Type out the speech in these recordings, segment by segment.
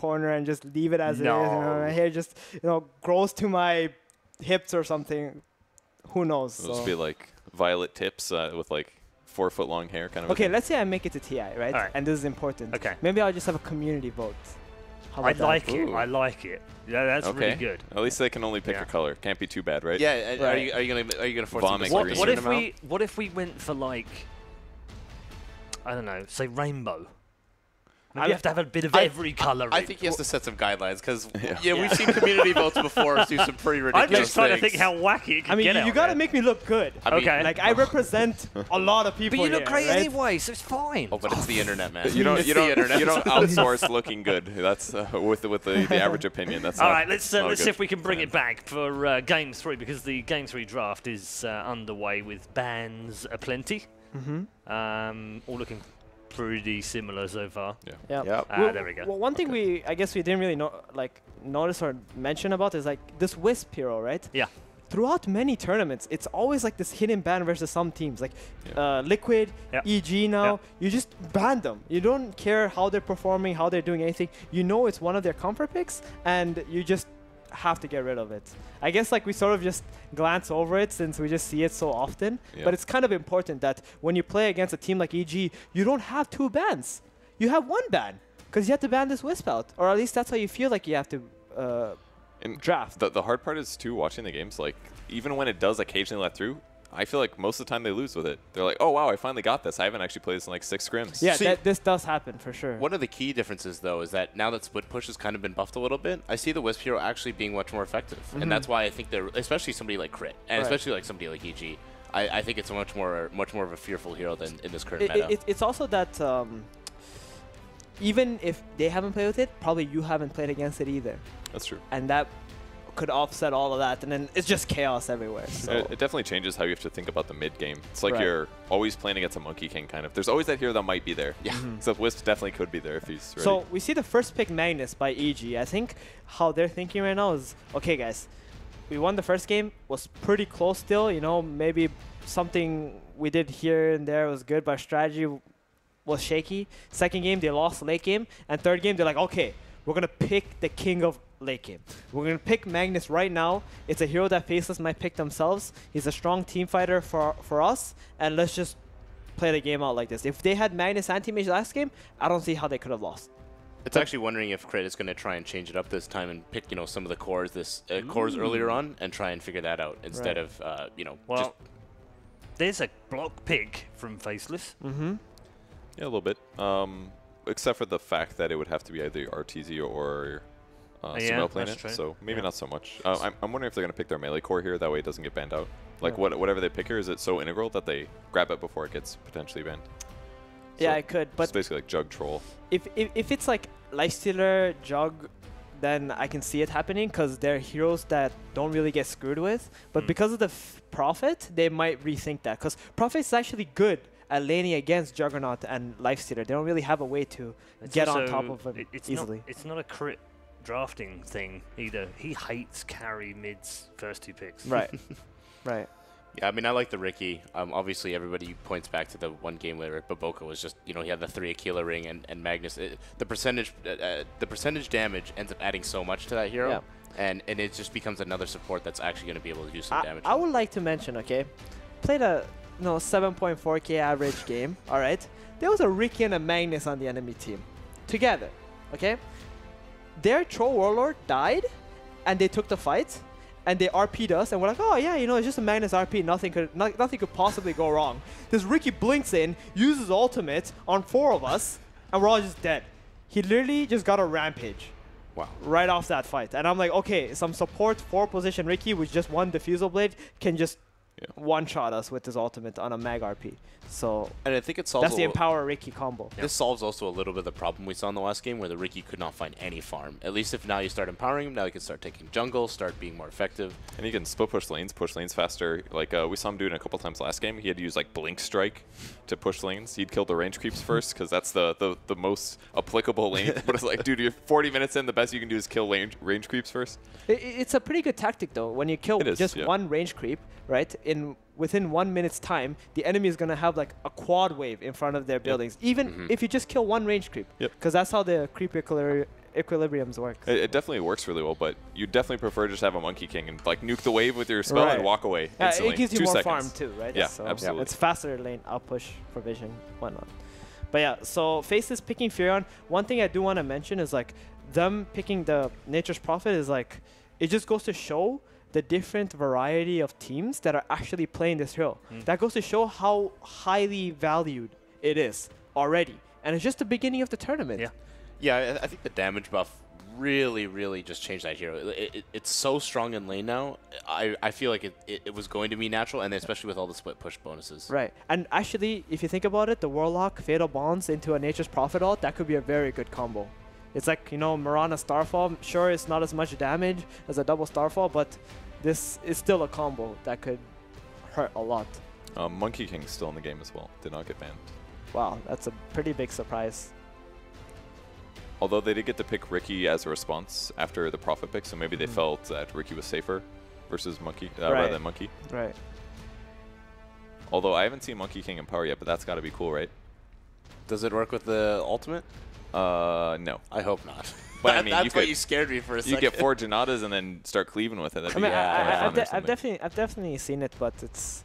corner and just leave it as it is. You know, my hair just grows to my hips or something. Who knows? It'll just be like violet tips with like 4 foot long hair kind of. Okay, let's say I make it to TI, right? All right. And this is important. Okay. Maybe I'll just have a community vote. How I about that? like it. Ooh. I like it. Yeah, that's really good. At least they can only pick a color. Can't be too bad, right? Yeah. Right. Are you gonna force Vomit them to green. What if we went for like, I don't know, say rainbow? Maybe you have to have a bit of every color. I think he has to set some guidelines because we've seen community votes before do some pretty ridiculous I'm just trying to things. think how wacky it could I mean, get you out gotta there. make me look good. I mean, Okay. Like I represent a lot of people. But you look here, great right? anyway, so it's fine. Oh, but it's the internet, man. You don't It's the internet. outsource looking good. That's with the average opinion. That's All not, right, let's see good. if we can bring it back for Game 3, because the Game 3 draft is underway with bans aplenty. All looking pretty similar so far. Yeah. Yep. There we go. Well, one thing I guess we didn't really notice or mention about is like this Wisp hero, right? Yeah. Throughout many tournaments, it's always like this hidden ban versus some teams, like Liquid, EG now. You just ban them. You don't care how they're performing, how they're doing anything. You know it's one of their comfort picks, and you just have to get rid of it. I guess like we sort of just glance over it since we just see it so often. But it's kind of important that when you play against a team like EG, you don't have 2 bans. You have 1 ban because you have to ban this Wisp out, or at least that's how you feel like you have to draft. The hard part is too watching the games. Like even when it does occasionally let through, I feel like most of the time they lose with it. They're like, oh wow, I finally got this. I haven't actually played this in like 6 scrims. Yeah, this does happen for sure. One of the key differences, though, is that now that split push has kind of been buffed a little bit, I see the Wisp hero actually being much more effective. And that's why I think they're, especially somebody like Crit, and especially like somebody like EG, I think it's a much more of a fearful hero than in this current meta. It's also that even if they haven't played with it, probably you haven't played against it either. That's true. And that could offset all of that, and then it's just chaos everywhere. So. It definitely changes how you have to think about the mid game. It's like Right. you're always playing against a Monkey King kind of. There's always that hero that might be there. Yeah. Except Wisp definitely could be there if he's ready. So we see the first pick Magnus by EG. I think how they're thinking right now is, okay guys, we won the first game, was pretty close still, maybe something we did here and there was good, but our strategy was shaky. Second game, they lost late game, and third game, they're like, okay, we're going to pick the king of late game. We're going to pick Magnus right now. It's a hero that Faceless might pick themselves. He's a strong team fighter for us, and let's just play the game out like this. If they had Magnus anti-mage last game, I don't see how they could have lost. It's actually wondering if Crit is going to try and change it up this time and pick, some of the cores cores earlier on and try and figure that out instead of, Well, there's a block pick from Faceless. Yeah, a little bit. Except for the fact that it would have to be either RTZ or Summel playing it. true. So maybe not so much. I'm wondering if they're going to pick their melee core here. That way it doesn't get banned out. Like whatever they pick here, is it so integral that they grab it before it gets potentially banned? Yeah, So I could, but it's basically like Jug Troll. if it's like Lifestealer, Jug, then I can see it happening because they're heroes that don't really get screwed with. But because of the Prophet, they might rethink that, because Prophet is actually good at laning against Juggernaut and Lifestealer. They don't really have a way to get on top of them easily. It's not a Crit drafting thing either. He hates carry mid's first 2 picks. Right, right. Yeah, I mean, I like the Ricky. Obviously, everybody points back to the one game where Baboka was just, he had the 3 Aquila ring and Magnus. The percentage damage ends up adding so much to that hero, and it just becomes another support that's actually going to be able to do some damage. I would like to mention, okay, played a 7.4k average game. All right, there was a Ricky and a Magnus on the enemy team together. Okay, their Troll Warlord died, and they took the fight. And they RP'd us, and we're like, oh yeah, it's just a Magnus RP. Nothing could possibly go wrong. This Ricky blinks in, uses ultimate on 4 of us, and we're all just dead. He literally just got a rampage. Wow. Right off that fight. And I'm like, okay, some support 4 position Ricky with just 1 Diffusal Blade can just one-shot us with his ultimate on a Mag RP. So and I think it solves that's the Empower Ricky combo. This solves also a little bit of the problem we saw in the last game where the Ricky could not find any farm. At least if now you start empowering him, now he can start taking jungle, start being more effective. And he can split push lanes faster. Like we saw him doing a couple times last game. He had to use like Blink Strike to push lanes. He'd kill the range creeps first because that's the most applicable lane. But it's like, dude, you're 40 minutes in, the best you can do is kill range creeps first. It's a pretty good tactic though. When you kill just 1 range creep, right, within 1 minute's time, the enemy is going to have like a quad wave in front of their buildings, even if you just kill 1 range creep. Because that's how the creep equilibriums work. It definitely works really well, but you definitely prefer just have a Monkey King and like nuke the wave with your spell and walk away instantly. It gives you 2 more seconds. farm too, right? Yeah, so absolutely. It's faster lane outpush for vision, whatnot. But yeah, so Faceless picking Furion. One thing I do want to mention is like them picking the Nature's Prophet is like it just goes to show the different variety of teams that are actually playing this hero. That goes to show how highly valued it is already, and it's just the beginning of the tournament. Yeah, I think the damage buff really just changed that hero. It's so strong in lane now. I feel like it was going to be natural, and especially with all the split push bonuses. Right, and actually, if you think about it, the Warlock Fatal Bonds into a Nature's Prophet ult, that could be a very good combo. It's like, you know, Mirana Starfall. Sure, it's not as much damage as a double Starfall, but this is still a combo that could hurt a lot. Monkey King's still in the game as well. Did not get banned. Wow, that's a pretty big surprise. Although they did get to pick Ricky as a response after the Prophet pick, so maybe they felt that Ricky was safer versus Monkey rather than Monkey. Right. Although I haven't seen Monkey King in power yet, but that's got to be cool, right? Does it work with the ultimate? No. I hope not. But I mean, that's why you scared me for a second. You get 4 Janatas and then start cleaving with it. That'd I mean, be I've definitely seen it, but it's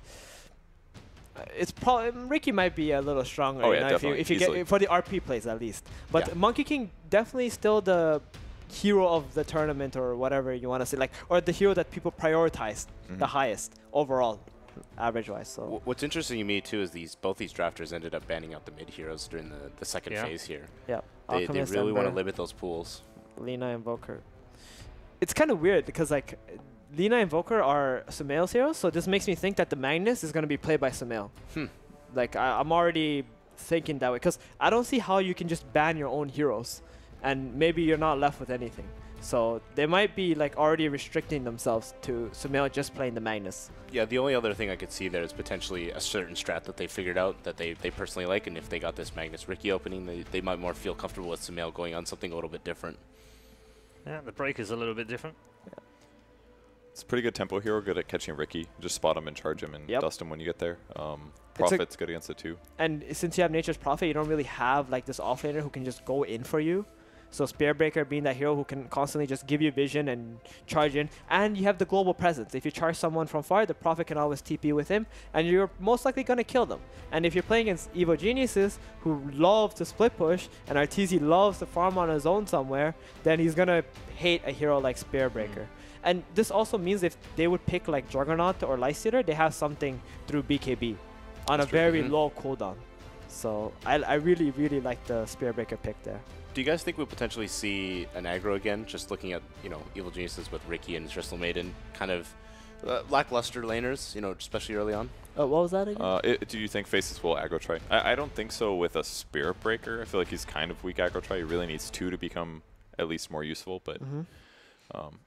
probably Ricky might be a little stronger. Oh yeah, you know, definitely. if you get for the RP plays at least. But Monkey King definitely still the hero of the tournament or whatever you want to say, like, or the hero that people prioritize the highest overall, average wise. So what's interesting to me too is both these drafters ended up banning out the mid heroes during the second phase here. Yeah, they really want to limit those pools. Lina Invoker. It's kind of weird because like Lina Invoker are Sumail's heroes, so this makes me think that the Magnus is going to be played by Sumail. Like I'm already thinking that way because I don't see how you can just ban your own heroes and maybe you're not left with anything. So they might be like already restricting themselves to Sumail just playing the Magnus. Yeah, the only other thing I could see there is potentially a certain strat that they figured out that they personally like, and if they got this Magnus Ricky opening, they might more feel comfortable with Sumail going on something a little bit different. Yeah, the break is a little bit different. It's a pretty good tempo hero, good at catching Ricky. Just spot him and charge him and dust him when you get there. Prophet's good against it too. And since you have Nature's Prophet, you don't really have like this offlaner who can just go in for you. So Spearbreaker being that hero who can constantly just give you vision and charge in. And you have the global presence. If you charge someone from far, the Prophet can always TP with him. And you're most likely going to kill them. And if you're playing against Evo Geniuses who love to split push and Arteezy loves to farm on his own somewhere, then he's going to hate a hero like Spearbreaker. And this also means if they would pick like Juggernaut or Lifestealer, they have something through BKB on a very low cooldown. So I really like the Spearbreaker pick there. Do you guys think we'll potentially see an aggro again? Just looking at, you know, Evil Geniuses with Ricky and Crystal Maiden, kind of lackluster laners, you know, especially early on. What was that again? Do you think Faceless will aggro try? I don't think so with a Spirit Breaker. I feel like he's kind of weak aggro try. He really needs 2 to become at least more useful, but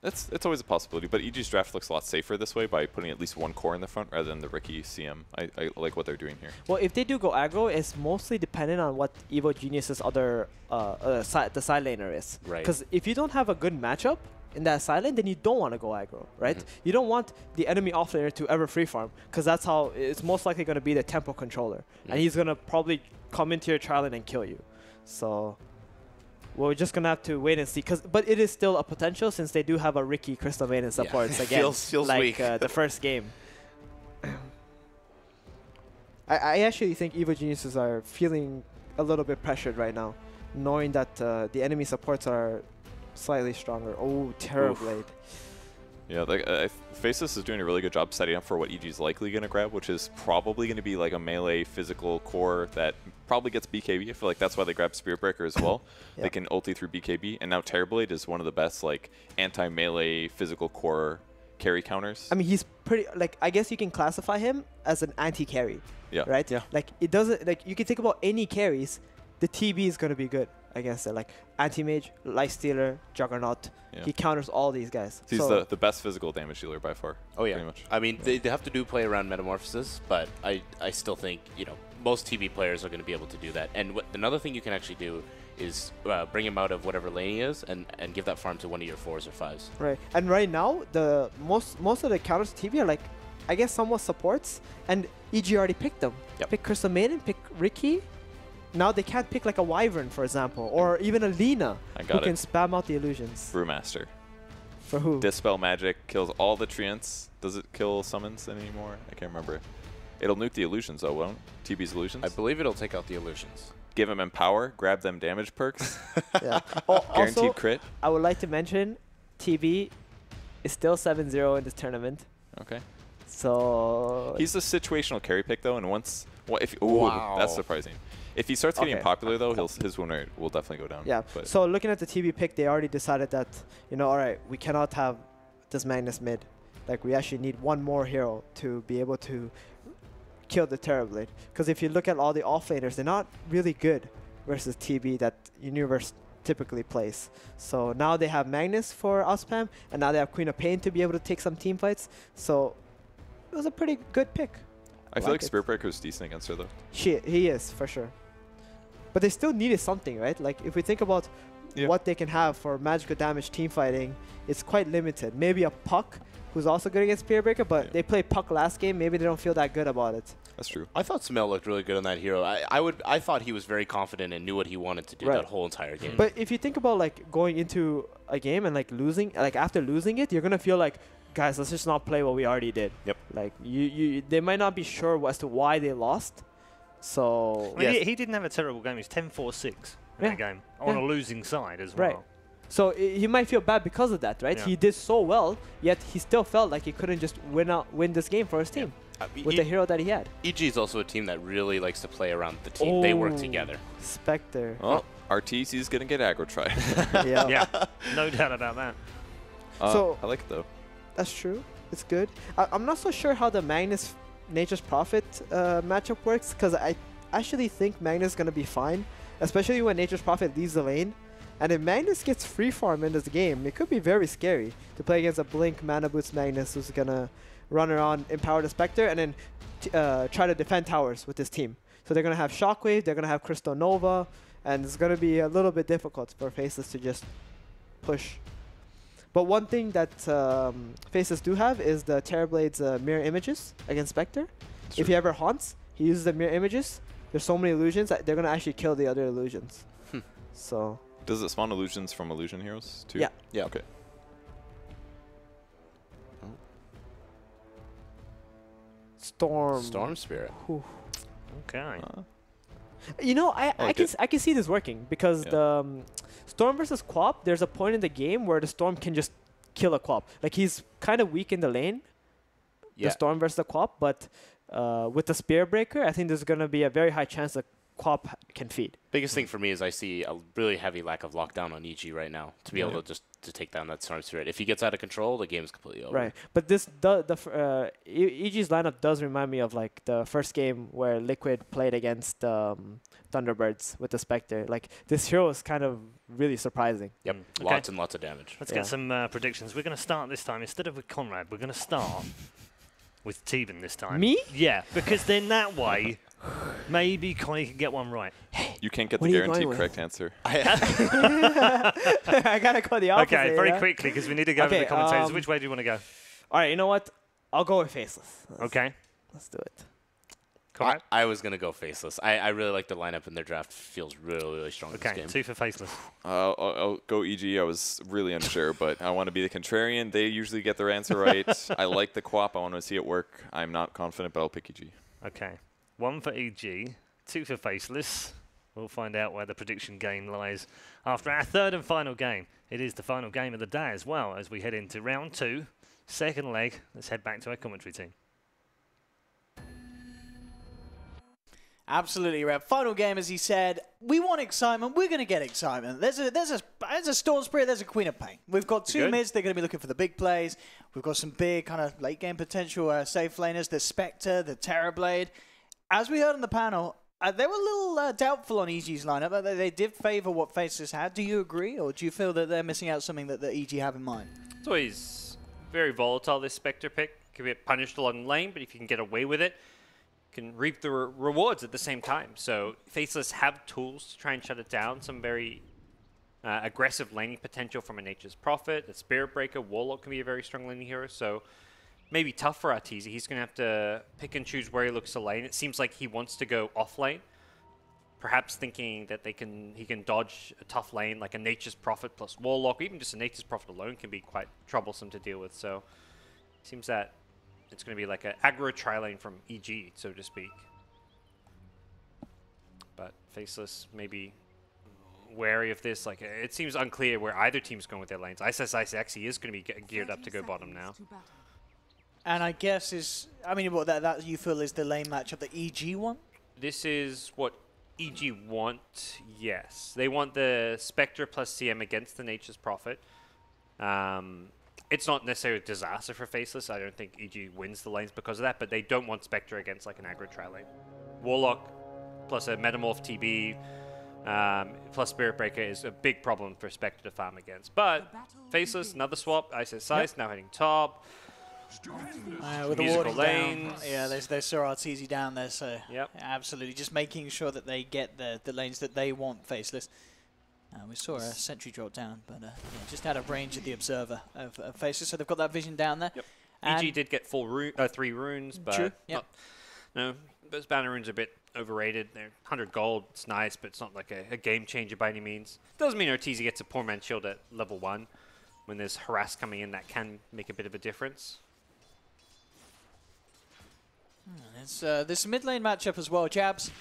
it's always a possibility. But EG's draft looks a lot safer this way by putting at least 1 core in the front rather than the Ricky CM. I like what they're doing here. Well, if they do go aggro, it's mostly dependent on what Evo Genius's other the side laner is. Right. Because if you don't have a good matchup in that side lane, then you don't want to go aggro, right? You don't want the enemy offlaner to ever free farm because that's how it's most likely going to be the tempo controller, and he's going to probably come into your trial lane and kill you. So we're just gonna have to wait and see, but it is still a potential since they do have a Ricky Crystal Maiden supports again, feels like weak. The first game. I actually think Evo Geniuses are feeling a little bit pressured right now, knowing that the enemy supports are slightly stronger. Oh, Terrorblade. Yeah, like Faceless is doing a really good job setting up for what EG's likely going to grab, which is probably going to be like a melee physical core that probably gets BKB. I feel like that's why they grabbed Spirit Breaker as well. They can ulti through BKB, and now Terrorblade is one of the best like anti-melee physical core carry counters. I mean, he's pretty, like, I guess you can classify him as an anti-carry. Yeah. Right? Yeah. Like, it doesn't, like, you can think about any carries, the TB is going to be good against it. Like, Anti-Mage, Lifestealer, Juggernaut. Yeah. He counters all these guys. He's the best physical damage dealer by far. Oh, yeah. Pretty much. I mean, they have to play around Metamorphosis, but I still think, you know, most TB players are going to be able to do that. And another thing you can actually do is bring him out of whatever lane he is and give that farm to one of your 4s or 5s. Right. And right now, the most of the counters to TB are like, I guess somewhat supports, and EG already picked them. Pick Crystal Maiden, pick Ricky. now they can't pick like a Wyvern, for example, or even a Lina who can spam out the illusions. Brewmaster. For who? Dispel magic kills all the treants. Does it kill summons anymore? I can't remember. It'll nuke the illusions though, won't it? TB's illusions? I believe it'll take out the illusions. Give him empower, grab them damage perks. Yeah. Guaranteed Also, crit. I would like to mention TB is still 7-0 in this tournament. Okay. So He's a situational carry pick though, and once if Wow. that's surprising. If he starts getting popular though, his win rate will definitely go down. yeah. But So looking at the TB pick, they already decided that, you know, all right, we cannot have this Magnus mid. Like, we actually need one more hero to be able to kill the Terrorblade. Because if you look at all the offlaners, they're not really good versus TB that Universe typically plays. So now they have Magnus for outspam, and now they have Queen of Pain to be able to take some team fights. So it was a pretty good pick. I feel like it. Spirit Breaker is decent against her though. He is, for sure. But they still needed something, right? Like, if we think about what they can have for magical damage team fighting, it's quite limited. Maybe a Puck, who's also good against Spirit Breaker, but they played Puck last game. Maybe they don't feel that good about it. That's true. I thought Smell looked really good on that hero. I thought he was very confident and knew what he wanted to do that whole entire game. But if you think about like going into a game and like losing, like after losing it, you're gonna feel like, guys, let's just not play what we already did. Yep. Like they might not be sure as to why they lost. So I mean, he didn't have a terrible game. He's 10-4-6 in that game on a losing side as well. Right. So he might feel bad because of that, right? Yeah. He did so well, yet he still felt like he couldn't just win this game for his team with the hero that he had. EG is also a team that really likes to play around the team. They work together. Spectre. Oh, RTC is gonna get aggro tried. Yeah. No doubt about that. So I like it though. That's true. It's good. I'm not so sure how the Magnus Nature's Prophet matchup works, because I actually think Magnus is going to be fine, especially when Nature's Prophet leaves the lane. And if Magnus gets free farm in this game, it could be very scary to play against a Blink Mana Boots Magnus who's going to run around, empower the Spectre, and then try to defend towers with this team. So they're going to have Shockwave, they're going to have Crystal Nova, and it's going to be a little bit difficult for Faceless to just push. But one thing that Faceless do have is the Terrorblade's mirror images against Spectre. If he ever haunts, he uses the mirror images. There's so many illusions that they're going to actually kill the other illusions. So. Does it spawn illusions from illusion heroes too? Yeah. Yeah. Okay. Storm Spirit. Whew. Okay. You know, I can see this working because the Storm versus Quap, there's a point in the game where the Storm can just kill a Quap. Like, he's kind of weak in the lane, the Storm versus the Quap, but with the Spear Breaker, I think there's going to be a very high chance that Quap can feed. Biggest thing for me is I see a really heavy lack of lockdown on EG right now to be able to just to take down that Storm Spirit. If he gets out of control, the game is completely over. Right, but this EG's lineup does remind me of like the first game where Liquid played against Thunderbirds with the Spectre. Like, this hero is kind of really surprising. Yep, lots and lots of damage. Let's get some predictions. We're going to start this time, instead of with Conrad, we're going to start with Teban this time. Me? Yeah, because then that way, maybe Connie can get one right. You can't get the guaranteed correct answer. I gotta go the opposite. Okay, very quickly, because we need to go over the commentators. Which way do you want to go? All right, you know what? I'll go with Faceless. Okay. Let's do it. I was going to go Faceless. I really like the lineup, and their draft feels really, really strong in this game. Okay, 2 for Faceless. I'll go EG. I was really unsure, but I want to be the contrarian. They usually get their answer right. I like the Quap. I want to see it work. I'm not confident, but I'll pick EG. Okay. 1 for EG, 2 for Faceless. We'll find out where the prediction game lies after our third and final game. It is the final game of the day as well, as we head into round 2, second leg. Let's head back to our commentary team. Absolutely right. Final game, as he said. We want excitement. We're going to get excitement. There's a Storm Spirit. There's a Queen of Pain. We've got 2 mids. They're going to be looking for the big plays. We've got some big kind of late game potential safe laners. The Spectre, the Terrorblade. As we heard on the panel, they were a little doubtful on EG's lineup. They did favor what Faceless had. Do you agree, or do you feel that they're missing out something that the EG have in mind? It's always very volatile, this Spectre pick. Can get punished along lane, but if you can get away with it, can reap the rewards at the same time. So Faceless have tools to try and shut it down. Some very aggressive laning potential from a Nature's Prophet. The Spirit Breaker, Warlock can be a very strong laning hero. So maybe tough for Arteezy. He's going to have to pick and choose where he looks to lane. It seems like he wants to go off lane, perhaps thinking that he can dodge a tough lane like a Nature's Prophet plus Warlock, or even just a Nature's Prophet alone can be quite troublesome to deal with. So it seems that it's going to be like an aggro tri-lane from EG, so to speak. But Faceless maybe wary of this. Like, it seems unclear where either team's going with their lanes. Ice actually is going to be geared up to go bottom now. And I guess what that you feel is the lane matchup that EG won? This is what EG want, yes. They want the Spectre plus CM against the Nature's Prophet. It's not necessarily a disaster for Faceless. I don't think EG wins the lanes because of that, but they don't want Spectre against like an aggro tri-lane. Warlock plus a Metamorph TB plus Spirit Breaker is a big problem for Spectre to farm against. But Faceless, another swap, Ice now heading top. With the Musical warding lanes. down. Yeah, they saw Arteezy down there, so yep. Absolutely. Just making sure that they get the lanes that they want Faceless. We saw a sentry drop down, but just out of range of the observer of Faceless, so they've got that vision down there. Yep. And EG did get 3 runes, but true. Yep. Those banner runes are a bit overrated. They're 100 gold. It's nice, but it's not like a game changer by any means. Doesn't mean Arteezy gets a poor man shield at level 1. When there's harass coming in, that can make a bit of a difference. It's this mid lane matchup as well. Jabs,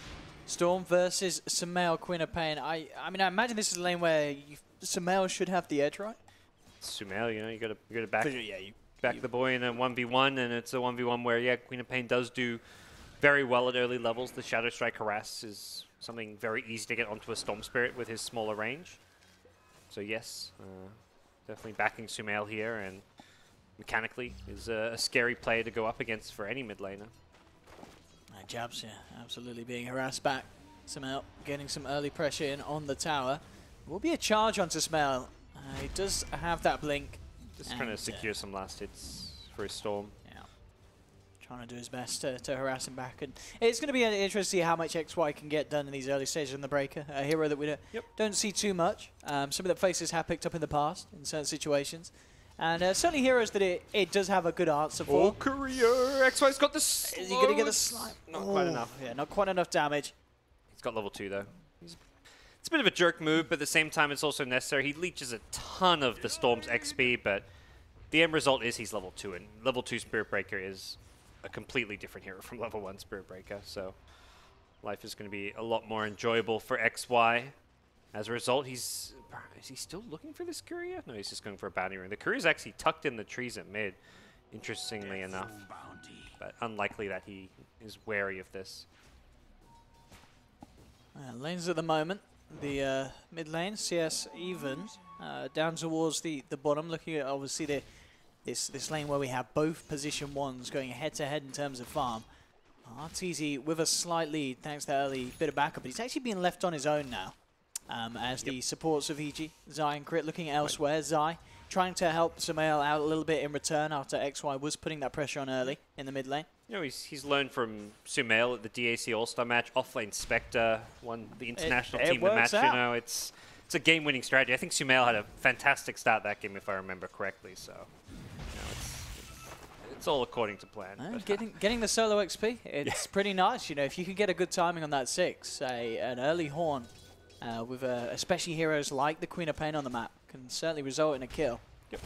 Storm versus Sumail, Queen of Pain. I imagine this is a lane where Sumail should have the edge, right? Sumail, you got to back. You back the boy in a 1v1, and it's a 1v1 where Queen of Pain does do very well at early levels. The Shadow Strike harass is something very easy to get onto a Storm Spirit with his smaller range. So yes, definitely backing Sumail here, and mechanically is a scary player to go up against for any mid laner. Jabs, absolutely being harassed back. Sumail getting some early pressure in on the tower. Will be a charge onto Sumail. He does have that blink. Just trying to secure some last hits for his Storm. Yeah. Trying to do his best to harass him back. And it's going to be interesting to see how much XY can get done in these early stages in the Breaker. A hero that we don't see too much. Some of the Faces have picked up in the past in certain situations. And certainly heroes that it does have a good answer for. Oh, Courier! XY's got the slow. Is he going to get the slime? Not quite enough. Yeah, not quite enough damage. He's got level 2, though. It's a bit of a jerk move, but at the same time, it's also necessary. He leeches a ton of the Storm's XP, but the end result is he's level 2, and level 2 Spirit Breaker is a completely different hero from level 1 Spirit Breaker, so life is going to be a lot more enjoyable for XY. As a result, is he still looking for this Courier? No, he's just going for a bounty rune. The Courier's actually tucked in the trees at mid, interestingly enough, but unlikely that he is wary of this. Lanes at the moment. The mid lane, CS even, down towards the bottom, looking at obviously this lane where we have both position 1s going head to head in terms of farm. Arteezy with a slight lead thanks to that early bit of backup, but he's actually being left on his own now. As the supports of EG, Zai and Crit looking elsewhere. Zai trying to help Sumail out a little bit in return after XY was putting that pressure on early in the mid lane. You know, he's learned from Sumail at the DAC All-Star match. Offlane Spectre won the international team of the match. Out. You know, it's a game-winning strategy. I think Sumail had a fantastic start that game, if I remember correctly. So, you know, it's all according to plan. Getting the solo XP, it's pretty nice. You know, if you can get a good timing on that 6, an early horn. With especially heroes like the Queen of Pain on the map, can certainly result in a kill. Yep.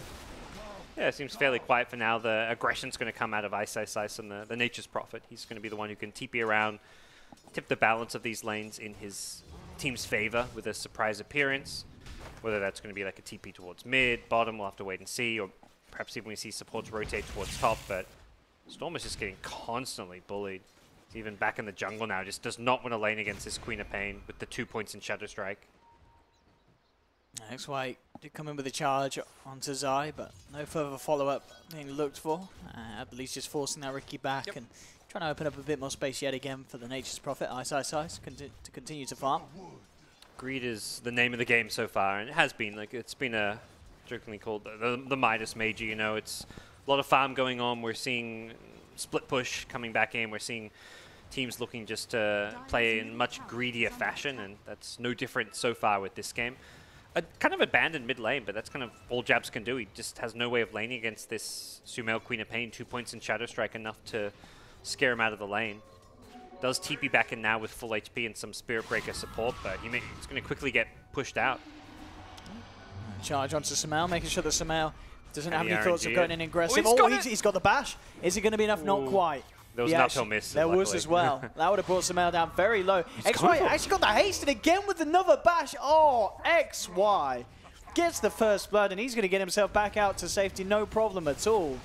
Yeah, it seems fairly quiet for now. The aggression's going to come out of Ice and the Nature's Prophet. He's going to be the one who can TP around, tip the balance of these lanes in his team's favor with a surprise appearance. Whether that's going to be like a TP towards mid, bottom, we'll have to wait and see, or perhaps even we see supports rotate towards top, but Storm is just getting constantly bullied. He's even back in the jungle now, just does not want to lane against this Queen of Pain with the 2 points in Shadow Strike. XY did come in with a charge onto Zai, but no further follow-up being looked for. I believe just forcing that Riki back and trying to open up a bit more space yet again for the Nature's Prophet, Ice, to continue to farm. Greed is the name of the game so far, and it has been. Like, it's been a jokingly called the Midas Major, you know. It's a lot of farm going on. We're seeing split push coming back in. We're seeing teams looking just to play in much greedier fashion, and that's no different so far with this game. Kind of abandoned mid lane, but that's kind of all Jabs can do. He just has no way of laning against this Sumail Queen of Pain. 2 points in Shadow Strike, enough to scare him out of the lane. Does TP back in now with full HP and some Spirit Breaker support, but he's going to quickly get pushed out. Charge onto Samel, making sure that Samel doesn't have any the thoughts of RNG. going in aggressive. Oh, He's got the bash. Is it going to be enough? Not quite. There was He an actually- uphill miss. There was luckily. as well. That would have brought Samel down very low. XY gone. actually got the haste, and again with another bash. Oh, XY gets the first blood, and he's going to get himself back out to safety, no problem at all.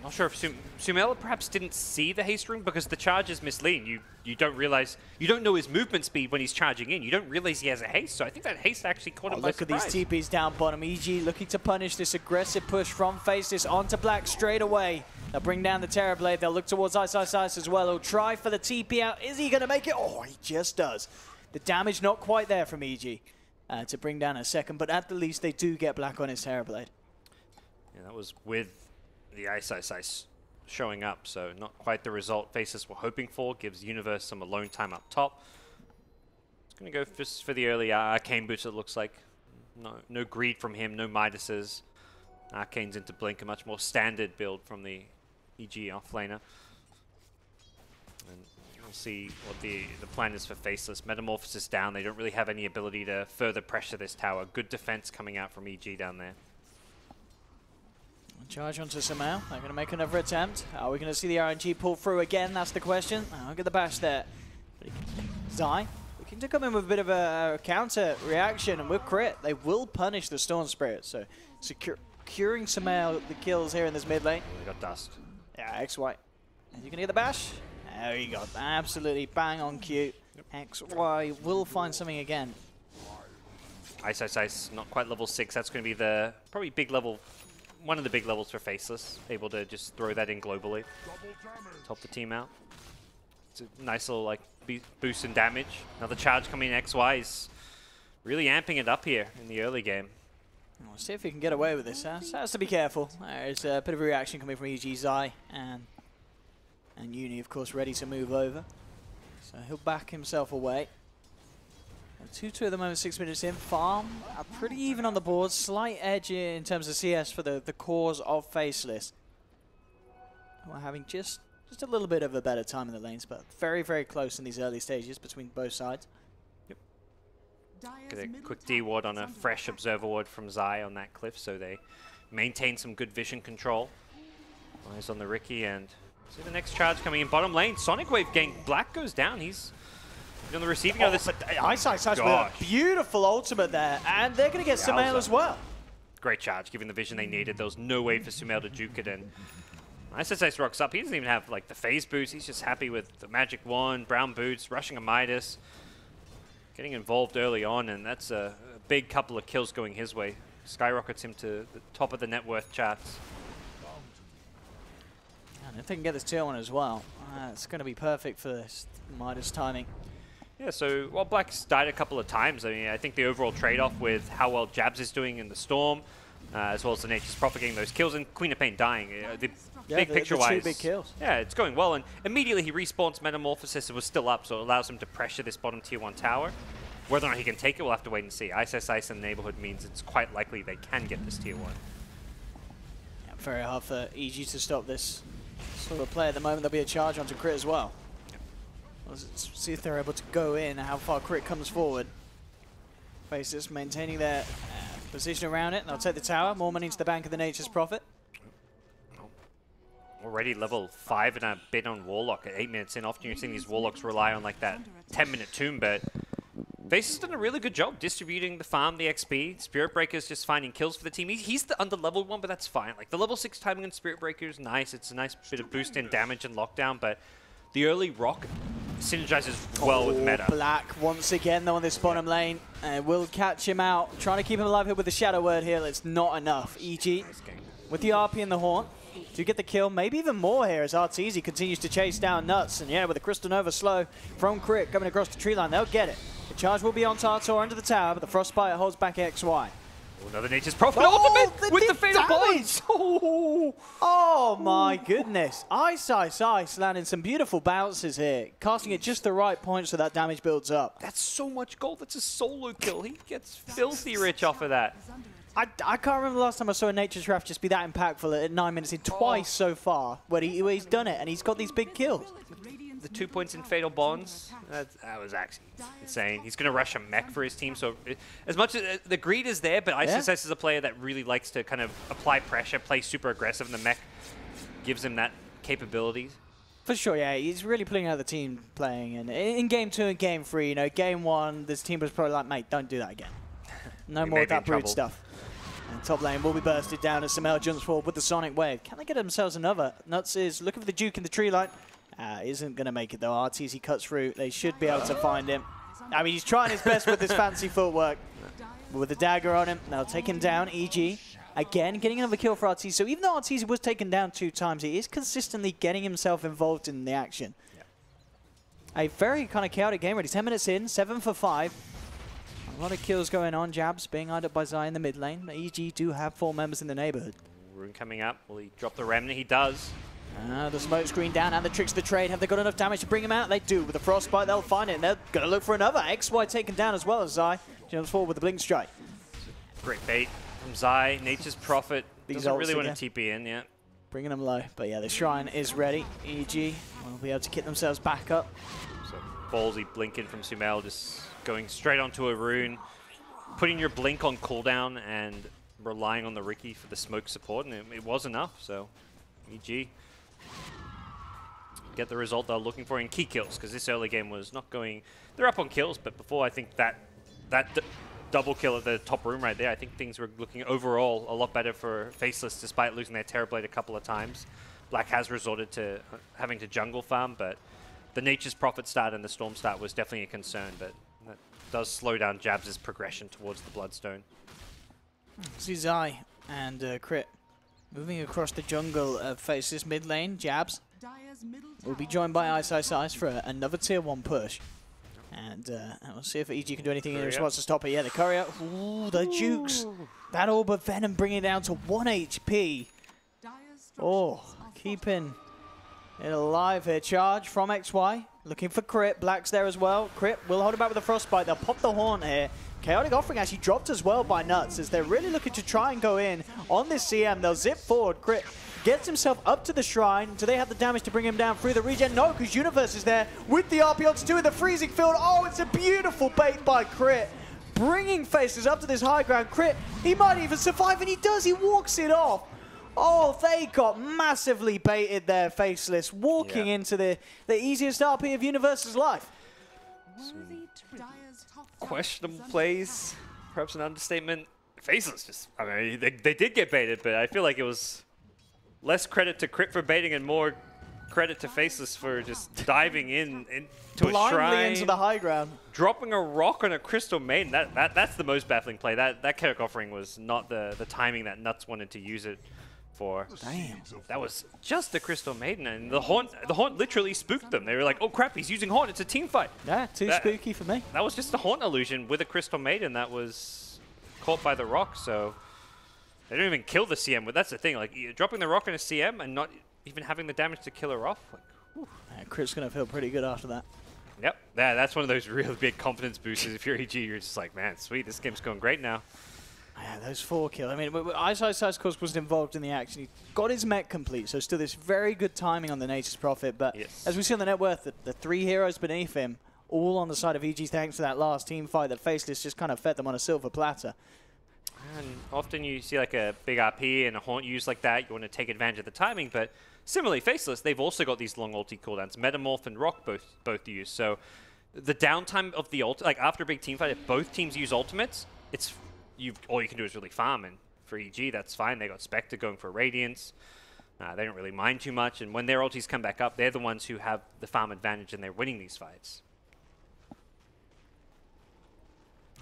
Not sure if Sumela perhaps didn't see the haste rune because the charge is misleading. You don't realize, you don't know his movement speed when he's charging in. You don't realize he has a haste, so I think that haste actually caught him by Look at surprise. these TPs down bottom. EG looking to punish this aggressive push from Faceless onto Black straight away. They'll bring down the Terrorblade. They'll look towards Ice as well. He'll try for the TP out. Is he going to make it? Oh, he just does. The damage not quite there from EG to bring down a second, but at the least they do get Black on his Terrorblade. Yeah, that was with the Ice showing up, so not quite the result Faceless were hoping for. Gives Universe some alone time up top. It's going to go just for the early Arcane boots, it looks like. No greed from him, no Midases. Arcane's into Blink, a much more standard build from the EG offlaner. And we'll see what the plan is for Faceless. Metamorphosis down, they don't really have any ability to further pressure this tower. Good defense coming out from EG down there. Charge onto Samel. They're going to make another attempt. Are we going to see the RNG pull through again? That's the question. Look at the bash there. Zai looking to come in with a bit of a counter reaction, and with crit, they will punish the Storm Spirit. So securing Samel the kills here in this mid lane. They got dust. Yeah, XY. Is he going to get the bash? There you go. Absolutely bang on cue. XY will find something again. Ice, not quite level 6. That's going to be the probably big level, one of the big levels for Faceless. Able to just throw that in globally. Help the team out. It's a nice little like boost in damage. Another charge coming in. XY is really amping it up here in the early game. We'll see if he can get away with this. Has to be careful. There's a bit of a reaction coming from EG Zai and Uni, of course, ready to move over. So he'll back himself away. 2-2 at the moment, 6 minutes in. Farm are pretty even on the board. Slight edge in terms of CS for the cause of Faceless. We're having just a little bit of a better time in the lanes, but very, very close in these early stages between both sides. Yep. Get a quick D-ward on a fresh Observer ward from Zai on that cliff, so they maintain some good vision control. Eyes on the Ricky, and see the next charge coming in bottom lane. Sonic Wave gang. Black goes down. He's on the receiving end of this. Ice with a beautiful ultimate there, and they're going to get Sumail as well. Great charge, given the vision they needed. There was no way for Sumail to juke it in. Ice rocks up. He doesn't even have like the phase boost. He's just happy with the magic wand, brown boots, rushing a Midas, getting involved early on, and that's a big couple of kills going his way. Skyrockets him to the top of the net worth charts. And if they can get this tier 1 as well, it's going to be perfect for this Midas timing. Yeah, so while Black's died a couple of times, I mean, I think the overall trade-off with how well Jabs is doing in the Storm, as well as the Nature's Prophet getting those kills, and Queen of Pain dying, big picture-wise, 2 big kills. Yeah, it's going well, and immediately he respawns Metamorphosis. It was still up, so it allows him to pressure this bottom tier 1 tower. Whether or not he can take it, we'll have to wait and see. Ice in the neighborhood means it's quite likely they can get this tier 1. Yeah, very hard for EG to stop this sort of play at the moment. There'll be a charge onto Crit as well. Let's see if they're able to go in, how far Crit comes forward. Faceless maintaining their position around it. They'll take the tower. More money into the bank of the Nature's Prophet. Already level 5 and a bit on Warlock at 8 minutes in. Often you're seeing these Warlocks rely on like that 10-minute tomb, but Faceless done a really good job distributing the farm, the XP. Spirit Breaker's just finding kills for the team. He's the under-leveled one, but that's fine. Like the level 6 timing on Spirit Breaker is nice. It's a nice bit of boost in damage and lockdown, but the early rock synergizes well with meta. Black once again though on this bottom lane. Will catch him out. Trying to keep him alive here with the Shadow Word here. It's not enough. EG with the RP and the Horn to get the kill. Maybe even more here as Arteezy continues to chase down Nuts. And yeah, with the Crystal Nova slow from Crit coming across the tree line, they'll get it. The charge will be on Tartor under the tower, but the Frostbite holds back XY. Another Nature's Prophet ultimate with the Fatal Bonds! Oh my goodness. Ice landing some beautiful bounces here. Casting it just the right point so that damage builds up. That's so much gold. That's a solo kill. He gets filthy rich off of that. I can't remember the last time I saw a Nature's Wrath just be that impactful at 9 minutes in twice so far where he's done it and he's got these big kills. the 2 points in Fatal Bonds, that was actually insane. He's going to rush a mech for his team. So as much as the greed is there, but ISSS is a player that really likes to kind of apply pressure, play super aggressive, and the mech gives him that capability. For sure, yeah. He's really pulling out the team playing. And in Game 2 and Game 3, you know, Game 1, this team was probably like, mate, don't do that again. No more of that brood stuff. And top lane will be bursted down as Samel jumps forward with the Sonic Wave. Can they get themselves another? Nuts is looking for the Duke in the tree line. Isn't going to make it though. RTZ cuts through. They should be able to find him. I mean, he's trying his best with his fancy footwork. But with the dagger on him, they'll take him down. EG, again, getting another kill for RTZ. So even though RTZ was taken down 2 times, he is consistently getting himself involved in the action. A very kind of chaotic game ready. 10 minutes in, 7 for 5. A lot of kills going on. Jabs being eyed up by Zai in the mid lane. EG do have 4 members in the neighborhood. Rune coming up. Will he drop the Remnant? He does. The smoke screen down and the tricks of the trade. Have they got enough damage to bring him out? They do. With the frostbite, they'll find it. And they're going to look for another. XY taken down as well as Zai jumps forward with the blink strike. Great bait from Zai. Nature's Prophet doesn't really want to TP in yet. Bringing them low. But yeah, the shrine is ready. EG will be able to get themselves back up. So ballsy blinking from Sumail, just going straight onto a rune, putting your blink on cooldown and relying on the Riki for the smoke support, and it was enough. So EG get the result they're looking for in key kills, because this early game was not going. They're up on kills, but before I think that double kill at the top room right there, I think things were looking overall a lot better for Faceless, despite losing their Terrorblade a couple of times. Black has resorted to having to jungle farm, but the Nature's Prophet start and the Storm start was definitely a concern, but that does slow down Jabs' progression towards the Bloodstone. See Zai and Crit moving across the jungle of Faceless mid lane. Jabs will be joined by Ice for another tier 1 push. And we'll see if EG can do anything in response to stop it. Yeah, the courier. Ooh, the Jukes. That Orb of Venom bringing it down to 1 HP. Oh, keeping it alive here. Charge from XY. Looking for Crit. Black's there as well. Crit will hold it back with the Frostbite. They'll pop the Haunt here. Chaotic Offering actually dropped as well by Nuts, as they're really looking to try and go in on this CM. They'll zip forward. Crit gets himself up to the shrine. Do they have the damage to bring him down through the regen? No, because Universe is there with the RP onto 2 in the freezing field. Oh, it's a beautiful bait by Crit. Bringing Faces up to this high ground. Crit, he might even survive, and he does. He walks it off. Oh, they got massively baited there, Faceless, walking into the easiest RP of Universe's life. Questionable plays, perhaps an understatement. Faceless just, I mean, they did get baited, but I feel like it was less credit to Crit for baiting and more credit to Faceless for just diving into a shrine. Into the high ground. Dropping a rock on a Crystal Maiden, that's the most baffling play. That Chaotic Offering was not the timing that Nuts wanted to use it for. Damn. That was just the Crystal Maiden, and the Haunt literally spooked them. They were like, oh crap, he's using Haunt, it's a team fight. Yeah, too spooky for me. That was just a Haunt illusion with a Crystal Maiden that was caught by the rock, so they don't even kill the CM, but that's the thing, like dropping the rock on a CM and not even having the damage to kill her off. Like, Crit's going to feel pretty good after that. Yep, that's one of those really big confidence boosters. If you're EG, you're just like, man, sweet, this game's going great now. Yeah, those 4 kills. I mean, Ice, of course, was involved in the action. He got his mech complete, so still this very good timing on the Nature's Prophet. But as we see on the net worth, the 3 heroes beneath him, all on the side of EG, thanks to that last team fight that Faceless just kind of fed them on a silver platter. And often you see like a big RP and a Haunt used like that. You want to take advantage of the timing, but similarly, Faceless, they've also got these long ulti cooldowns. Metamorph and Rock both use. So the downtime of the ult, like after a big team fight, if both teams use ultimates, it's all you can do is really farm, and for EG, that's fine. They got Spectre going for Radiance. They don't really mind too much, and when their ultis come back up, they're the ones who have the farm advantage, and they're winning these fights.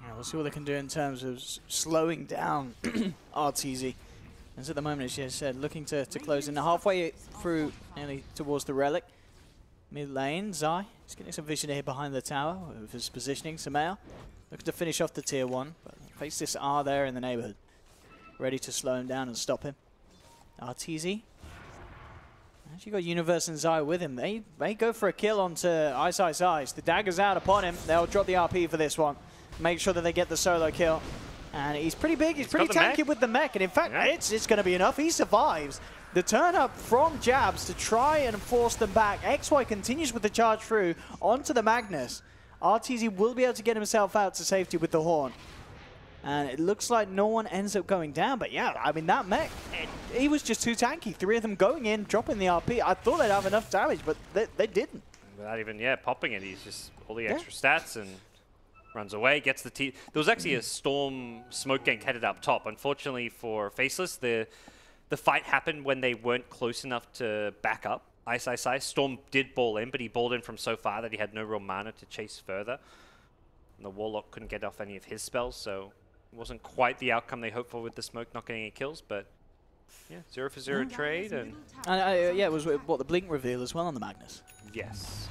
Yeah, we'll see what they can do in terms of slowing down RTZ. As at the moment, as you said, looking to close in. Halfway through, nearly towards the Relic. Mid lane, Zai. He's getting some vision here behind the tower with his positioning. Sameo looking to finish off the tier 1, but Faceless are there in the neighborhood, ready to slow him down and stop him. RTZ. Actually got Universe and Zai with him. They may go for a kill onto Ice. The dagger's out upon him. They'll drop the RP for this one. Make sure that they get the solo kill. And he's pretty big. He's pretty tanky with the mech. And in fact, it's going to be enough. He survives. The turn up from Jabs to try and force them back. XY continues with the charge through onto the Magnus. RTZ will be able to get himself out to safety with the Horn. And it looks like no one ends up going down. But yeah, I mean, that mech, he was just too tanky. 3 of them going in, dropping the RP. I thought they'd have enough damage, but they didn't. Without even, popping it. He's just all the extra stats and runs away, gets the T. There was actually a Storm smoke gank headed up top. Unfortunately for Faceless, the fight happened when they weren't close enough to back up. Ice. Storm did ball in, but he balled in from so far that he had no real mana to chase further. And the Warlock couldn't get off any of his spells, so it wasn't quite the outcome they hoped for with the smoke not getting any kills, but yeah, 0 for 0 trade. And yeah, it was what, the blink reveal as well on the Magnus. Yes.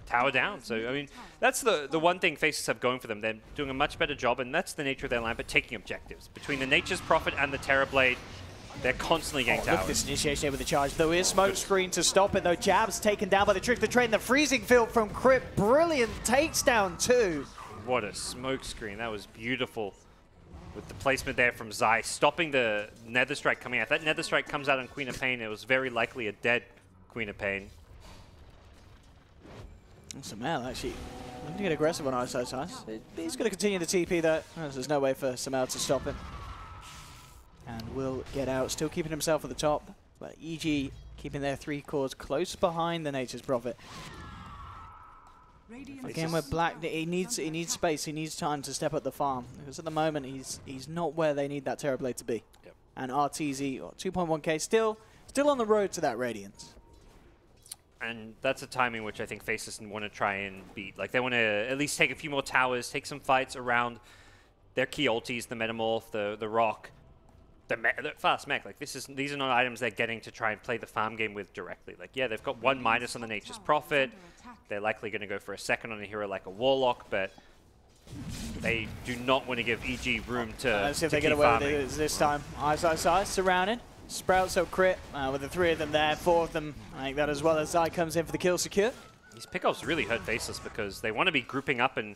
Tower down. So, I mean, that's the one thing Faces have going for them. They're doing a much better job, and that's the nature of their line, but taking objectives. Between the Nature's Prophet and the Terrorblade, they're constantly getting Look towers. at this initiation with the charge. There is smoke screen to stop it, though. Jabs taken down by the Trick the Train. The freezing field from Crypt. Brilliant takes down too. What a smoke screen. That was beautiful. With the placement there from Zai, stopping the Nether Strike coming out. If that Nether Strike comes out on Queen of Pain, it was very likely a dead Queen of Pain. Samel actually looking to get aggressive on Ice. He's going to continue the TP though. There's no way for Samel to stop him. And will get out, still keeping himself at the top. But EG keeping their 3 cores close behind the Nature's Prophet. Again, with Black, he needs space, he needs time to step up the farm. Because at the moment, he's not where they need that Terrorblade to be. Yep. And RTZ, 2.1k, still on the road to that Radiance. And that's a timing which I think Faces want to try and beat. Like, they want to at least take a few more towers, take some fights around their key ultis, the Metamorph, the Rock, the Fast Mech. Like, these are not items they're getting to try and play the farm game with directly. Like, yeah, they've got 1 minus on the Nature's Prophet. They're likely going to go for a second on a hero like a Warlock, but they do not want to give EG room to Let's see if they keep get away farming. with it this time. Ice, surrounded. Sprouts up Crit, with the 3 of them there, 4 of them like that, as well as Zai comes in for the kill secure. These pickoffs really hurt Faceless because they want to be grouping up and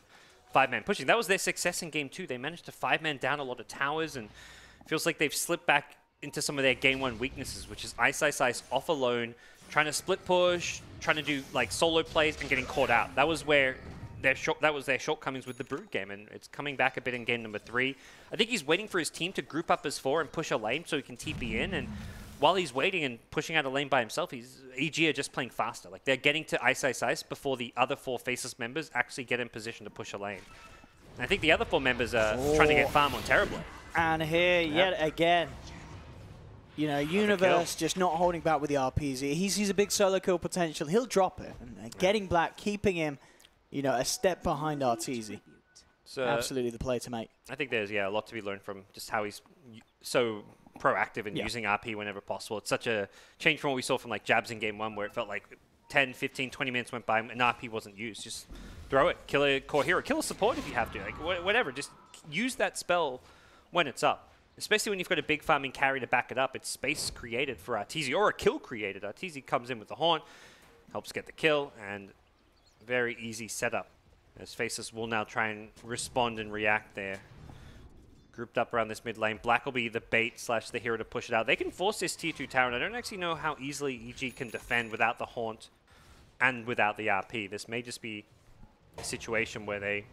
5-man pushing. That was their success in Game 2. They managed to 5-man down a lot of towers, and it feels like they've slipped back into some of their Game 1 weaknesses, which is Ice off alone, trying to split push, trying to do like solo plays and getting caught out. That was where their shortcomings with the Brood game, and it's coming back a bit in Game number 3. I think he's waiting for his team to group up as 4 and push a lane so he can TP in, and while he's waiting and pushing out a lane by himself, EG are just playing faster. Like, they're getting to Ice before the other 4 Faceless members actually get in position to push a lane. And I think the other 4 members are trying to get farm on Terrorblade. And here, yet again, you know, Universe just not holding back with the RPs. He sees a big solo kill potential. He'll drop it. And getting Black, keeping him, you know, a step behind Arteezy. So absolutely the play to make. I think there's, a lot to be learned from just how he's so proactive in using RP whenever possible. It's such a change from what we saw from like Jabs in Game 1, where it felt like 10, 15, 20 minutes went by and RP wasn't used. Just throw it, kill a core hero, kill a support if you have to. Like, whatever, just use that spell when it's up. Especially when you've got a big farming carry to back it up. It's space created for Arteezy, or a kill created. Arteezy comes in with the Haunt, helps get the kill, and very easy setup. As Faces will now try and respond and react there. Grouped up around this mid lane. Black will be the bait / the hero to push it out. They can force this tier 2 tower, and I don't actually know how easily EG can defend without the Haunt and without the RP. This may just be a situation where they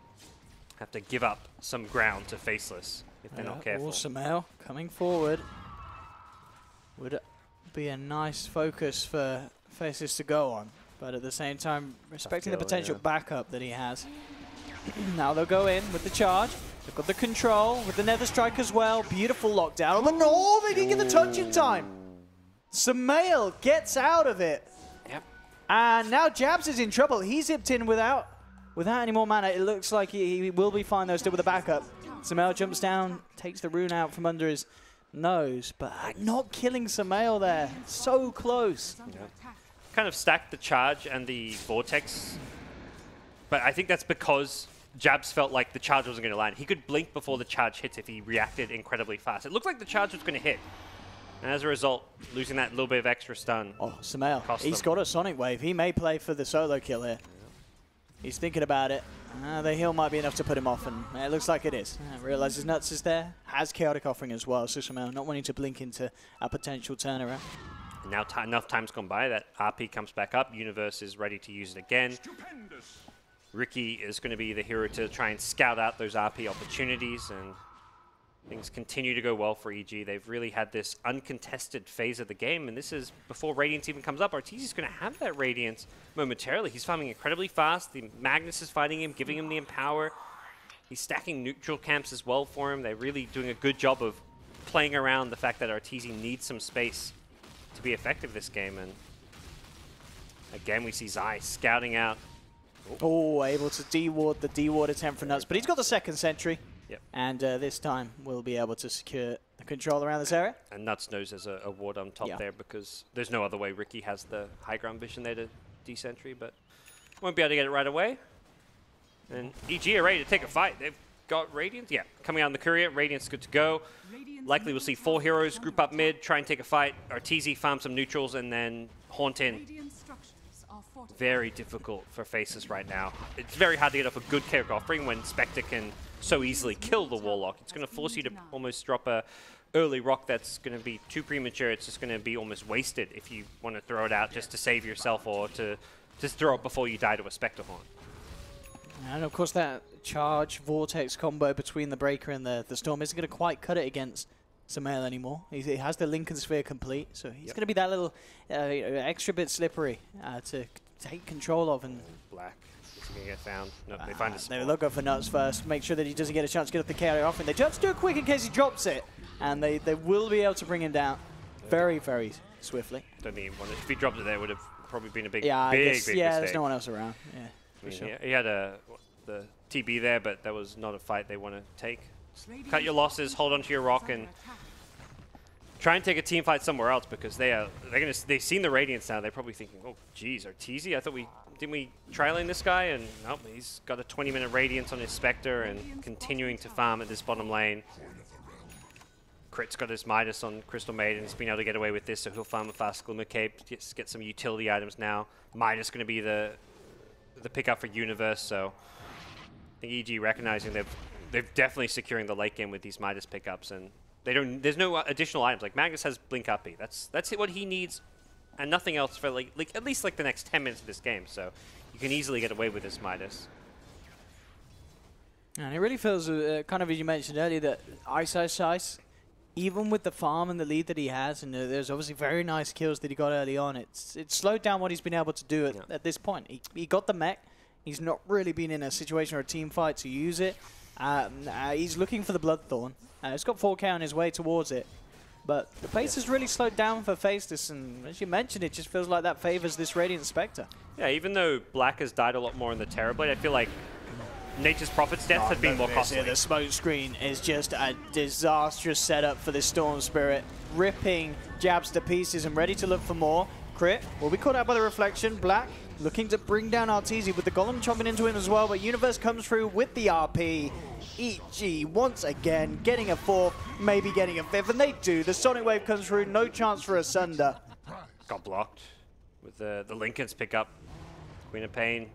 have to give up some ground to Faceless if they're not careful. Samel coming forward. Would be a nice focus for Faceless to go on, but at the same time, respecting the potential backup that he has. Now they'll go in with the charge. They've got the control with the Nether Strike as well. Beautiful lockdown. Oh, no, they didn't get the touch in time. Samel gets out of it. Yep. And now Jabs is in trouble. He zipped in without any more mana. It looks like he will be fine though, still with a backup. Samel jumps down, takes the rune out from under his nose, but not killing Samel there. So close. Yep. Kind of stacked the charge and the vortex, but I think that's because Jabs felt like the charge wasn't going to land. He could blink before the charge hits if he reacted incredibly fast. It looked like the charge was going to hit. And as a result, losing that little bit of extra stun. Oh, Samel, he's got a Sonic Wave. He may play for the solo kill here. He's thinking about it. The heal might be enough to put him off, and it looks like it is. Realizes Nuts is there. Has Chaotic Offering as well. Susamel not wanting to blink into a potential turnaround. Now enough time's gone by that RP comes back up. Universe is ready to use it again. Ricky is going to be the hero to try and scout out those RP opportunities, and things continue to go well for EG. They've really had this uncontested phase of the game, and this is before Radiance even comes up. Arteezy's going to have that Radiance momentarily. He's farming incredibly fast. The Magnus is fighting him, giving him the Empower. He's stacking neutral camps as well for him. They're really doing a good job of playing around the fact that Arteezy needs some space to be effective this game. And again, we see Zai scouting out. Oh, able to deward the deward attempt for Nuts, but he's got the second sentry. Yep. And this time we'll be able to secure the control around this area. And Nuts knows there's a ward on top there because there's no other way Ricky has the high ground vision there to de-sentry, but won't be able to get it right away. And EG are ready to take a fight. They've got Radiance. Yeah, coming out in the Courier. Radiance good to go. Likely we'll see 4 heroes group up mid, try and take a fight. Arteezy farm some neutrals and then haunt in. Very difficult for Faceless right now. It's very hard to get off a good Chaotic Offering when Spectre can so easily kill the Warlock. It's going to force you to almost drop a early rock that's going to be too premature. It's just going to be almost wasted if you want to throw it out just to save yourself or to just throw it before you die to a Spectre Haunt. And of course that charge Vortex combo between the Breaker and the Storm isn't going to quite cut it against Sumail anymore. He has the Lincoln Sphere complete, so he's going to be that little extra bit slippery to take control of. And Black is going to get found. No, they find a spot. They'll go for Nuts first, make sure that he doesn't get a chance to get up the Chaotic Offering. They just do it quick in case he drops it, and they will be able to bring him down very, very swiftly. Don't think he wanted. If he dropped it there, it would have probably been a big, big mistake. There's no one else around. Yeah, I mean, sure. he had the TB there, but that was not a fight they want to take. Cut your losses, hold onto your rock, and try and take a team fight somewhere else because they've seen the Radiance now. They're probably thinking, oh, geez, Arteezy, I thought didn't we tri-lane this guy? And nope, he's got a 20-minute Radiance on his Spectre and continuing to farm at this bottom lane. Crit's got his Midas on Crystal Maiden. He's been able to get away with this, so he'll farm a fast Glimmer Cape, get some utility items now. Midas going to be the pickup for Universe, so I think EG recognizing they've definitely securing the late game with these Midas pickups, and there's no additional items. Like Magnus has Blink up. That's what he needs, and nothing else for like at least like the next 10 minutes of this game. So you can easily get away with this Midas. And it really feels kind of as you mentioned earlier that Ice, even with the farm and the lead that he has, and there's obviously very nice kills that he got early on. It's slowed down what he's been able to do at this point. He got the mech. He's not really been in a situation or a team fight to use it. He's looking for the Bloodthorn. He's got 4K on his way towards it. But the pace has really slowed down for Faceless, and as you mentioned, it just feels like that favors this Radiant Spectre. Yeah, even though Black has died a lot more in the Terrorblade, I feel like Nature's Prophet's death had been more costly. The smoke screen is just a disastrous setup for this Storm Spirit, ripping Jabs to pieces and ready to look for more. Crit will be caught out by the reflection. Black looking to bring down Arteezy with the Golem chomping into him as well, but Universe comes through with the RP. EG once again getting a 4th, maybe getting a 5th, and they do. The Sonic Wave comes through, no chance for a Sunder. Got blocked with the Lincolns pick up. Queen of Pain,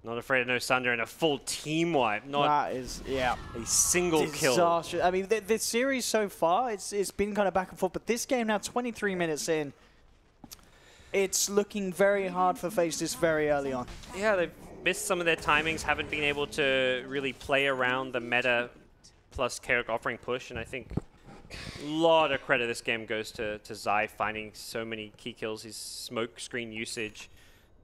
not afraid of no Sunder, and a full team wipe. Not that is, yeah, a single kill. I mean, the series so far, it's been kind of back and forth, but this game now, 23 minutes in, it's looking very hard for Faceless very early on. Yeah, they've missed some of their timings, haven't been able to really play around the meta plus Chaotic Offering push, and I think a lot of credit this game goes to Zai finding so many key kills. His smoke screen usage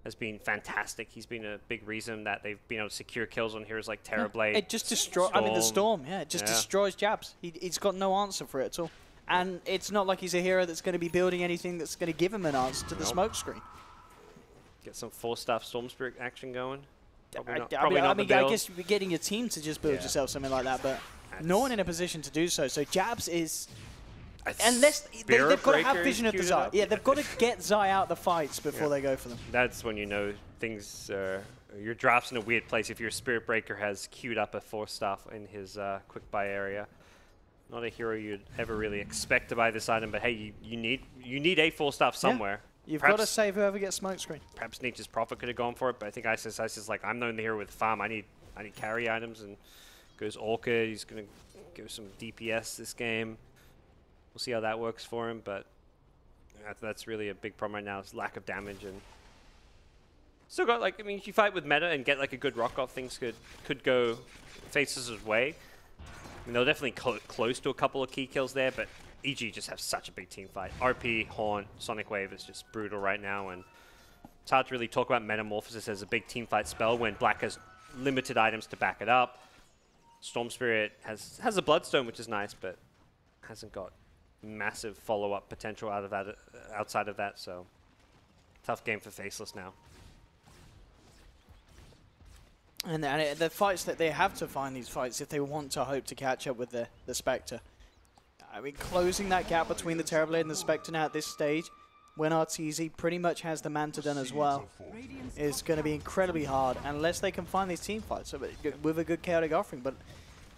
has been fantastic. He's been a big reason that they've been able to secure kills on heroes like Terrorblade. It just destroys, I mean, the Storm, it just destroys Jabs. He's got no answer for it at all. And it's not like he's a hero that's going to be building anything that's going to give him an answer to the smoke screen. Get some 4-staff Storm Spirit action going. I guess you're getting your team to just build yourself something like that, but no one in a position to do so. So Jabs is... Unless they've got to have vision of the Zai. Yeah, they've got to get Zai out the fights before they go for them. That's when you know things... your draft's in a weird place if your Spirit Breaker has queued up a 4-staff in his quick buy area. Not a hero you'd ever really expect to buy this item, but hey, you need a 4-staff somewhere. You've got to save whoever gets smoke screen. Perhaps Nature's Prophet could have gone for it, but I think Isis is like, I'm the only hero with farm. I need carry items, and goes Orca. He's going to go some DPS this game. We'll see how that works for him, but that's really a big problem right now, is lack of damage. And still got, like, I mean, if you fight with meta and get like a good rock off, things could go Faceless' way. I mean, they're definitely close to a couple of key kills there, but EG just have such a big team fight. RP, Haunt, Sonic Wave is just brutal right now, and it's hard to really talk about Metamorphosis as a big team fight spell when Black has limited items to back it up. Storm Spirit has a Bloodstone, which is nice, but hasn't got massive follow-up potential outside of that, so tough game for Faceless now. And the fights that they have to find these fights if they want to hope to catch up with the Spectre. I mean, closing that gap between the Terrorblade and the Spectre now at this stage, when Arteezy pretty much has the Manta done as well, is going to be incredibly hard unless they can find these team fights with a good chaotic offering. But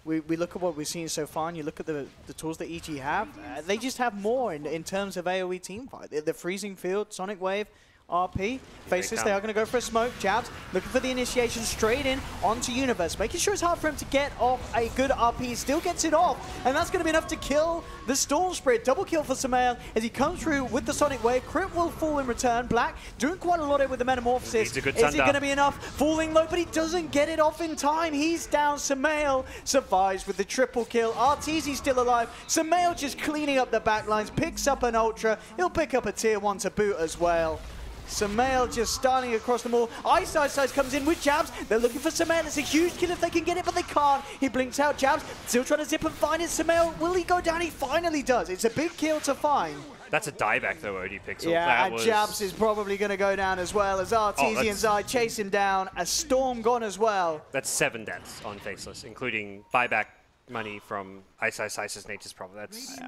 we look at what we've seen so far, and you look at the tools that EG have, they just have more in terms of AoE team fight. The Freezing Field, Sonic Wave, RP, Faceless, they are going to go for a smoke, jabs, looking for the initiation straight in onto Universe, making sure it's hard for him to get off a good RP, still gets it off, and that's going to be enough to kill the Storm Spirit. Double kill for Samael as he comes through with the Sonic Wave. Crit will fall in return. Black doing quite a lot with the Metamorphosis. Is it going to be enough? Falling low, but he doesn't get it off in time. He's down. Samael survives with the triple kill. Arteezy's still alive. Samael just cleaning up the backlines, picks up an Ultra. He'll pick up a tier 1 to boot as well. Samael just starting across them all. Ice comes in with jabs. They're looking for Samael. It's a huge kill if they can get it, but they can't. He blinks out jabs. Still trying to zip and find it. Samael, will he go down? He finally does. It's a big kill to find. That's a dieback though, OD Pixel. Yeah, and jabs is probably going to go down as well as Arteezy and Zai chase him down. A Storm gone as well. That's 7 deaths on Faceless, including buyback money from Ice's Nature's Prophet. That's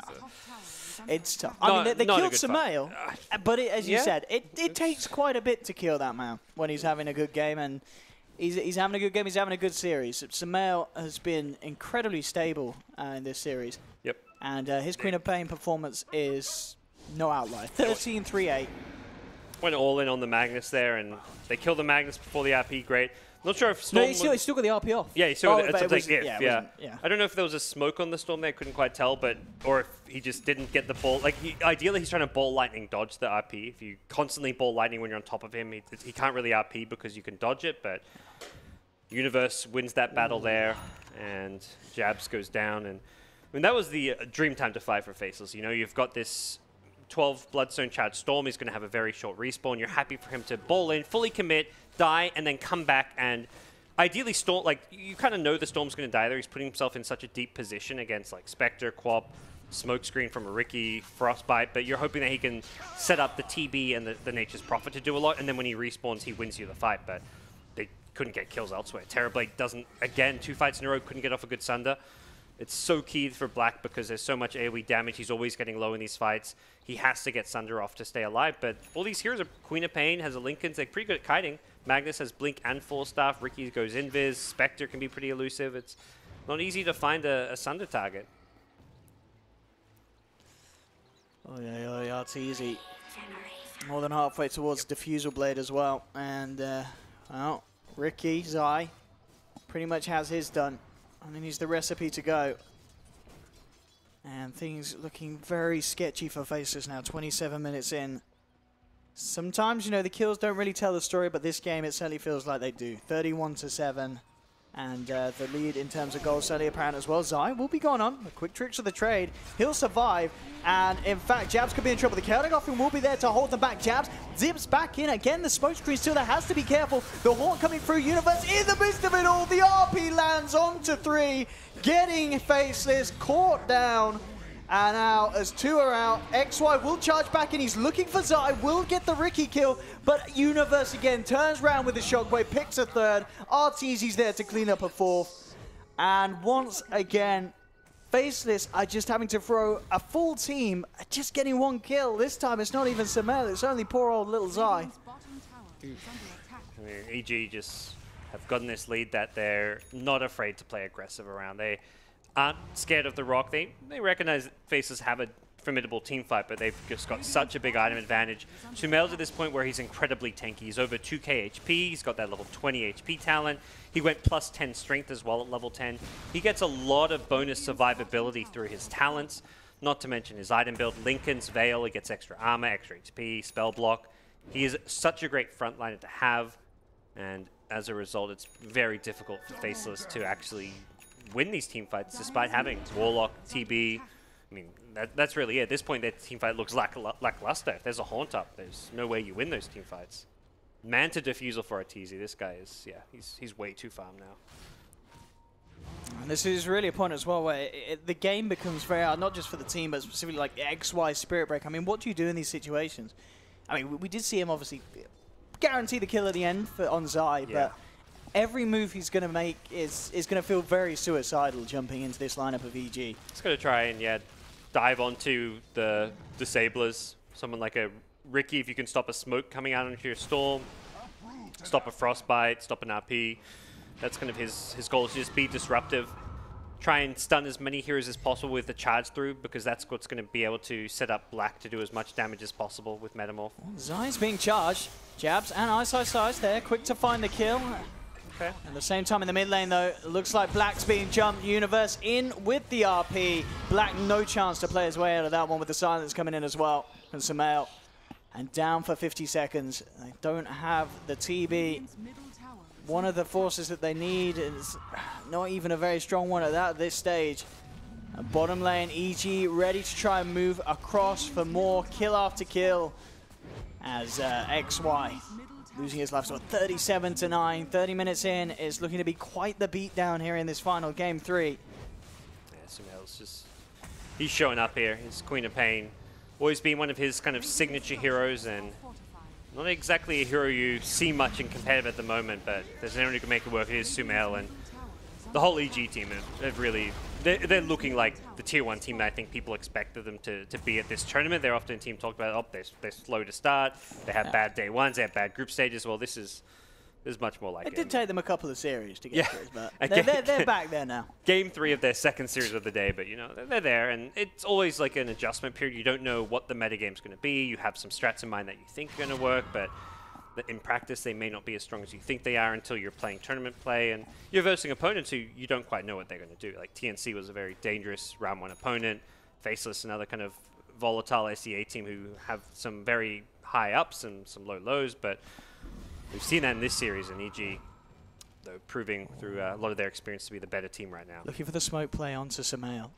it's tough. I mean, they killed Samael, but as you said, it takes quite a bit to kill that man when he's having a good game, and he's having a good game. He's having a good series. Samael has been incredibly stable in this series. Yep. And his Queen of Pain performance is no outlier. 13-3-8. Went all in on the Magnus there, and they killed the Magnus before the RP. Great. Not sure if Storm... No, he still got the RP off. Yeah, he still got it. Yeah. I don't know if there was a smoke on the Storm there, couldn't quite tell, but or if he just didn't get the ball. Like, ideally, he's trying to ball lightning dodge the RP. If you constantly ball lightning when you're on top of him, he can't really RP because you can dodge it, but Universe wins that battle there, and Jabs goes down. And I mean, that was the dream time to fight for Faceless. You know, you've got this 12 Bloodstone charge Storm. He's going to have a very short respawn. You're happy for him to ball in, fully commit, die, and then come back. And ideally, Storm, like, you kind of know the Storm's going to die there. He's putting himself in such a deep position against, like, Spectre, Quap, Smokescreen from a Ricky, Frostbite, but you're hoping that he can set up the TB and the Nature's Prophet to do a lot, and then when he respawns, he wins you the fight, but they couldn't get kills elsewhere. Terrorblade doesn't, again, 2 fights in a row, couldn't get off a good Sunder. It's so key for Black because there's so much AoE damage. He's always getting low in these fights. He has to get Sunder off to stay alive. But all these heroes are Queen of Pain, has a Linken's. They're pretty good at kiting. Magnus has Blink and Full Staff. Ricky goes Invis. Spectre can be pretty elusive. It's not easy to find a Sunder target. Oh, yeah, it's easy. More than halfway towards Diffusal Blade as well. And, well, Ricky, Zai, pretty much has his done. And then he's the recipe to go. And things looking very sketchy for Faceless now, 27 minutes in. Sometimes, you know, the kills don't really tell the story, but this game, it certainly feels like they do. 31-7. And the lead in terms of goals certainly apparent as well. Zai will be gone on. A quick tricks of the trade. He'll survive. And in fact, Jabs could be in trouble. The chaotic offering will be there to hold them back. Jabs zips back in. Again, the smoke screen still there. Has to be careful. The Haunt coming through. Universe in the midst of it all. The RP lands onto 3. Getting Faceless caught down. And now, as 2 are out, XY will charge back in. He's looking for Zai, will get the Ricky kill, but Universe again turns around with the Shockwave, picks a 3rd. Arteezy's there to clean up a 4th. And once again, Faceless are just having to throw a full team, just getting 1 kill. This time it's not even Samael, it's only poor old little Zai. I mean, EG just have gotten this lead that they're not afraid to play aggressive around. They aren't scared of the rock. They recognize that Faceless have a formidable team fight, but they've just got such a big item advantage. Sumail's at this point where he's incredibly tanky. He's over 2k HP. He's got that level 20 HP talent. He went plus 10 strength as well at level 10. He gets a lot of bonus survivability through his talents, not to mention his item build. Lincoln's Veil, he gets extra armor, extra HP, spell block. He is such a great frontliner to have, and as a result, it's very difficult for Faceless to actually win these team fights despite having Warlock, TB. I mean, that's really it. At this point, that team fight looks lackluster. If there's a Haunt up, there's no way you win those team fights. Manta Diffusal for Arteezy. This guy is, yeah, he's way too farm now. And this is really a point as well where the game becomes very hard, not just for the team, but specifically like XY Spirit Break. I mean, what do you do in these situations? I mean, we did see him obviously guarantee the kill at the end on Zai, Yeah. but every move he's going to make is going to feel very suicidal jumping into this lineup of EG. He's going to try and, yeah, dive onto the Disablers. Someone like a Ricky, if you can stop a smoke coming out into your Storm, stop a Frostbite, stop an RP. That's kind of his goal, is to just be disruptive. Try and stun as many heroes as possible with the charge through, because that's what's going to be able to set up Black to do as much damage as possible with Metamorph. Zai's being charged. Jabs and Ice there, quick to find the kill. Okay. At the same time in the mid lane though, it looks like Black's being jumped. Universe in with the RP. Black no chance to play his way out of that one with the silence coming in as well from Sumail. And down for 50 seconds. They don't have the TB. One of the forces that they need is not even a very strong one at this stage. Bottom lane, EG ready to try and move across for more kill after kill as XY losing his life. So 37-9, 30 minutes in. It's looking to be quite the beatdown here in this final game 3. Yeah, Sumail's just, he's showing up here. He's Queen of Pain. Always been one of his kind of signature heroes, and not exactly a hero you see much in competitive at the moment, but if there's anyone who can make it work, it is Sumail. And the whole EG team have really, they're looking like the tier 1 team that I think people expected them to be at this tournament. They're often a team talked about, oh, they're slow to start, they have bad day ones, they have bad group stages. Well, this is much more like it. It did take them a couple of series to get to it, but Okay. they're back there now. Game 3 of their second series of the day, but you know, they're there, and it's always like an adjustment period. You don't know what the metagame's going to be. You have some strats in mind that you think are going to work, but in practice they may not be as strong as you think they are until you're playing tournament play, and you're versing opponents who you don't quite know what they're going to do. Like TNC was a very dangerous round 1 opponent. Faceless, another kind of volatile SEA team who have some very high ups and some low lows, but we've seen that in this series, and EG, though, proving through a lot of their experience to be the better team right now. Looking for the smoke play onto Sumail.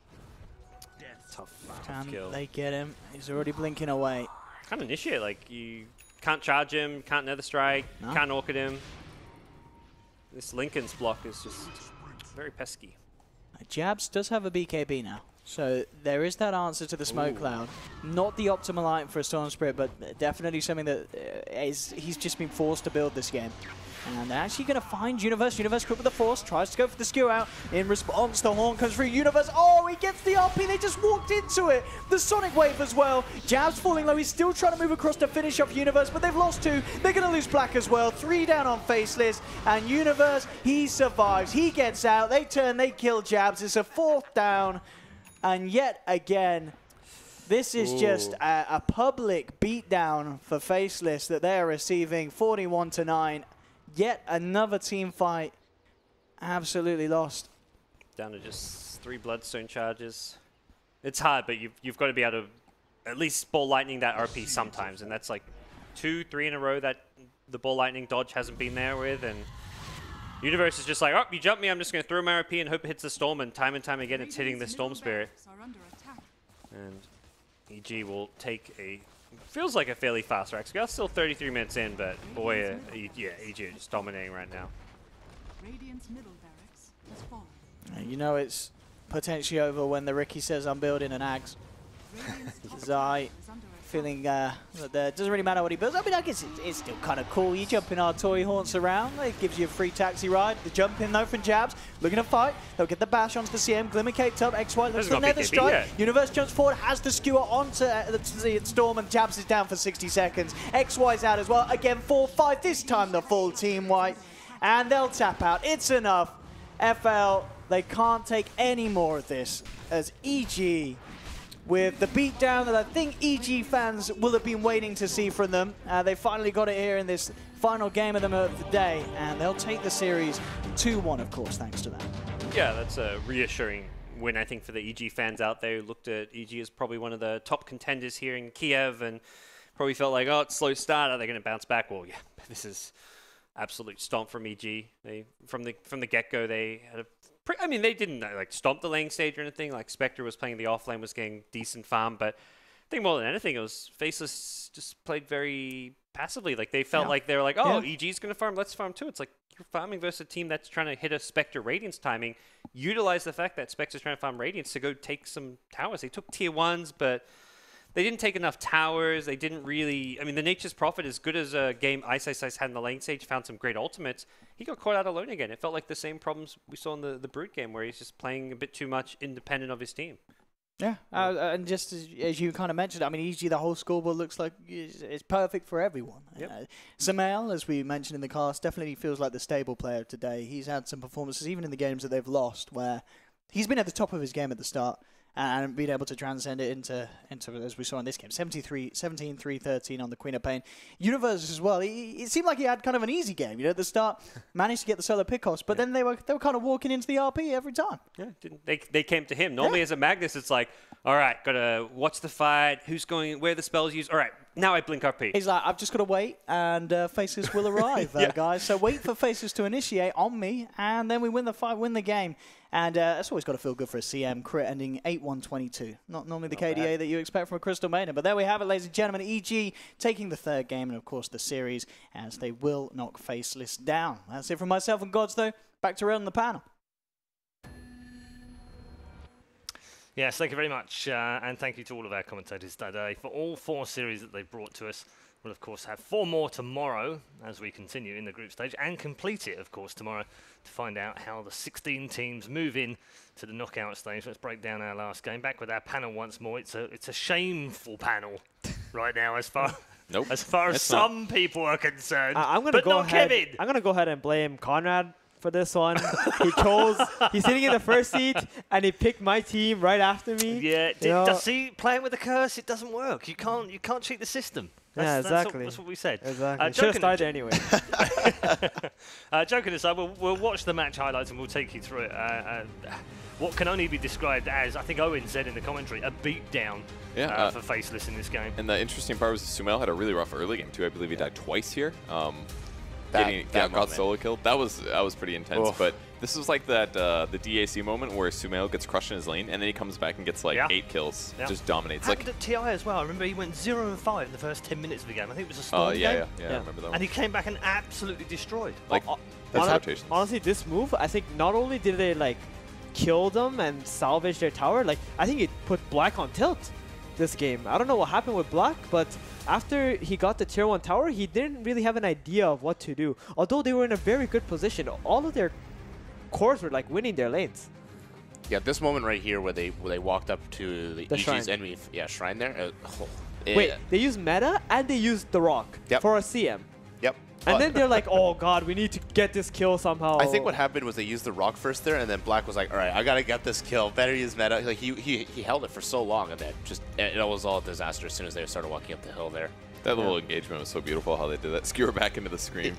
Tough Can kill. they get him? He's already blinking away. Can't initiate, like, you can't charge him, can't Nether Strike, No. can't Orchid him. This Lincoln's block is just very pesky. Jabs does have a BKB now, so there is that answer to the smoke cloud. Not the optimal item for a Storm Spirit, but definitely something that he's just been forced to build this game. And they're actually going to find Universe. Universe quick with the Force, tries to go for the skew out. In response, the Horn comes through. Universe, oh, he gets the RP. They just walked into it. The Sonic Wave as well. Jabs falling low. He's still trying to move across to finish off Universe, but they've lost 2. They're going to lose Black as well. 3 down on Faceless. And Universe, he survives. He gets out. They turn, they kill Jabs. It's a 4th down. And yet again, this is just a public beatdown for Faceless that they are receiving, 41-9. Yet another team fight absolutely lost. Down to just 3 Bloodstone charges. It's hard, but you've got to be able to at least ball lightning that RP sometimes, and that's like 2, 3 in a row that the ball lightning dodge hasn't been there with, and Universe is just like, oh, you jumped me, I'm just going to throw my RP and hope it hits the Storm, and time again it's hitting the Storm Spirit. And EG will take a, feels like a fairly fast rack. So still 33 minutes in, but boy, yeah, EG is just dominating right now. Radiant's middle barracks has fallen. You know it's potentially over when the Ricky says I'm building an Axe. Zai feeling that it doesn't really matter what he builds. I mean, I guess it's still kind of cool. You jump in our toy haunts around. It gives you a free taxi ride. The jump in, though, from Jabs. Looking to fight. They'll get the bash onto the CM. Glimmer Cape top. XY looks for Nether Strike. Yet. Universe jumps forward, has the skewer onto the Storm, and Jabs is down for 60 seconds. XY's out as well. Again, 4-5. This time the full team white. And they'll tap out. It's enough. FL, they can't take any more of this as EG with the beatdown that I think EG fans will have been waiting to see from them. They finally got it here in this final game of the day, and they'll take the series 2-1, of course, thanks to that. Yeah, that's a reassuring win, I think, for the EG fans out there who looked at EG as probably one of the top contenders here in Kiev and probably felt like, oh, it's a slow start. Are they going to bounce back? Well, yeah, this is absolute stomp from EG. They from the get-go, they had a I mean, they didn't like stomp the lane stage or anything. Like Spectre was playing the off lane, was getting decent farm, but I think more than anything, it was Faceless just played very passively. Like they felt like they were like, oh, EG's going to farm, let's farm too. It's like you're farming versus a team that's trying to hit a Spectre Radiance timing. Utilize the fact that Spectre's trying to farm Radiance to go take some towers. They took tier 1s, but they didn't take enough towers. They didn't really... I mean, the Nature's Prophet, as good as a game Ice had in the lane stage, found some great ultimates. He got caught out alone again. It felt like the same problems we saw in the Brood game, where he's just playing a bit too much independent of his team. Yeah, and just as you kind of mentioned, I mean, EG, the whole scoreboard looks like it's perfect for everyone. Yep. Samael, as we mentioned in the cast, definitely feels like the stable player today. He's had some performances, even in the games that they've lost, where he's been at the top of his game at the start, and been able to transcend it into as we saw in this game, 17-3-13 on the Queen of Pain. Universe as well, it seemed like he had kind of an easy game, at the start, managed to get the solo pickoffs, but then they were kind of walking into the RP every time. Yeah, they came to him. Normally as a Magnus, it's like, all right, got to watch the fight, who's going, where the spells used, all right, now I blink RP. He's like, I've just got to wait, and Faceless will arrive, guys. So wait for Faceless to initiate on me, and then we win the fight, win the game. And that's always got to feel good for a CM crit ending 8-1-22. Not normally the KDA that you expect from a Crystal Maiden. But there we have it, ladies and gentlemen. EG taking the third game and, of course, the series, as they will knock Faceless down. That's it from myself and Gods, though. Back to Red on the panel. Yes, thank you very much. And thank you to all of our commentators today for all 4 series that they've brought to us. We'll, of course, have 4 more tomorrow as we continue in the group stage and complete it, of course, tomorrow to find out how the 16 teams move in to the knockout stage. Let's break down our last game. Back with our panel once more. It's a shameful panel right now as far as some people are concerned. I'm going to go ahead. Kevin. I'm going to go ahead and blame Conrad for this one. He's sitting in the first seat, and he picked my team right after me. Yeah, see, playing with the curse, it doesn't work. You can't cheat the system. Exactly. That's what we said. Exactly. Should have started anyway. Joking aside, we'll watch the match highlights and we'll take you through it. What can only be described as, I think Owen said in the commentary, a beatdown for Faceless in this game. And the interesting part was Sumail had a really rough early game too. I believe he died twice here. Got solo killed. That was pretty intense. Oof. But this was like that the DAC moment where Sumail gets crushed in his lane, and then he comes back and gets like 8 kills. Just dominates. Happened at TI as well. I remember he went 0-5 in the first 10 minutes of the game. I think it was a Storm game. Yeah, I remember that one. And he came back and absolutely destroyed. Like, that's rotations. Honestly, this move, I think not only did they like kill them and salvage their tower, like I think it put Black on tilt this game. I don't know what happened with Black, but after he got the tier 1 tower, he didn't really have an idea of what to do. Although they were in a very good position, all of their cores were like winning their lanes. Yeah, this moment right here where they walked up to the EG's enemy shrine there. Wait, they used meta and they used the rock for a CM. Yep. And then they're like, oh god, we need to get this kill somehow. I think what happened was they used the rock first there, and then Black was like, all right, I gotta get this kill. Better use meta. Like he held it for so long, and then it was all a disaster as soon as they started walking up the hill there. That little engagement was so beautiful how they did that. Skewer back into the screen.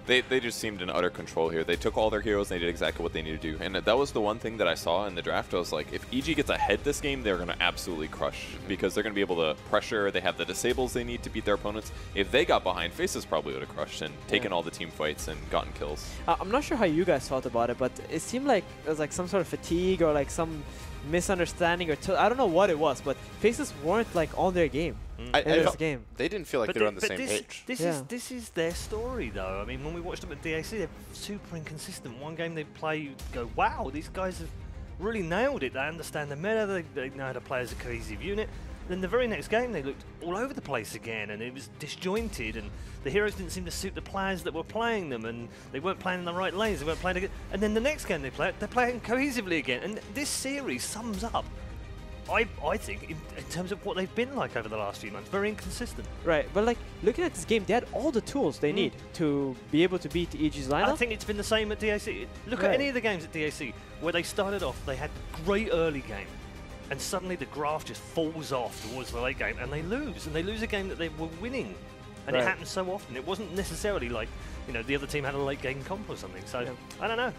They just seemed in utter control here. They took all their heroes and they did exactly what they needed to do. And that was the one thing that I saw in the draft. I was like, if EG gets ahead this game, they're going to absolutely crush because they're going to be able to pressure. They have the disables they need to beat their opponents. If they got behind, Faces probably would have crushed and taken all the team fights and gotten kills. I'm not sure how you guys felt about it, but it seemed like it was like some sort of fatigue or like some misunderstanding or I don't know what it was, but Faces weren't like on their game. In this game. They didn't feel like they were on the same page. This is their story, though. I mean, when we watched them at DAC, they're super inconsistent. One game they play, you go, wow, these guys have really nailed it. They understand the meta. They know how to play as a cohesive unit. Then the very next game, they looked all over the place again, and it was disjointed, and the heroes didn't seem to suit the players that were playing them, and they weren't playing in the right lanes. They weren't playing. And then the next game they're playing cohesively again. And this series sums up, I think, in terms of what they've been like over the last few months, very inconsistent. Right, but like looking at this game, they had all the tools they need to be able to beat EG's lineup. I think it's been the same at DAC. Look at any of the games at DAC where they started off, they had great early game. and suddenly the graph just falls off towards the late game, and they lose. And they lose a game that they were winning. And it happens so often. It wasn't necessarily like, you know, the other team had a late game comp or something. So, I don't know.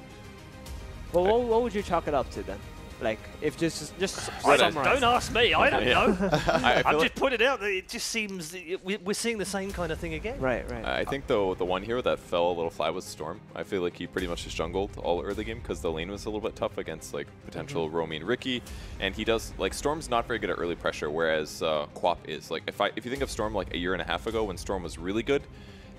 Well, what would you chalk it up to then? Like, if just don't ask me. I don't know. I'm like just putting it out that it just seems we're seeing the same kind of thing again. Right. I think, though, the one hero that fell a little flat was Storm. I feel like he pretty much just jungled all early game because the lane was a little bit tough against, like, potential Romy and Ricky. And he does, like, Storm's not very good at early pressure, whereas Quap is. Like, if you think of Storm, like, a year and a half ago when Storm was really good,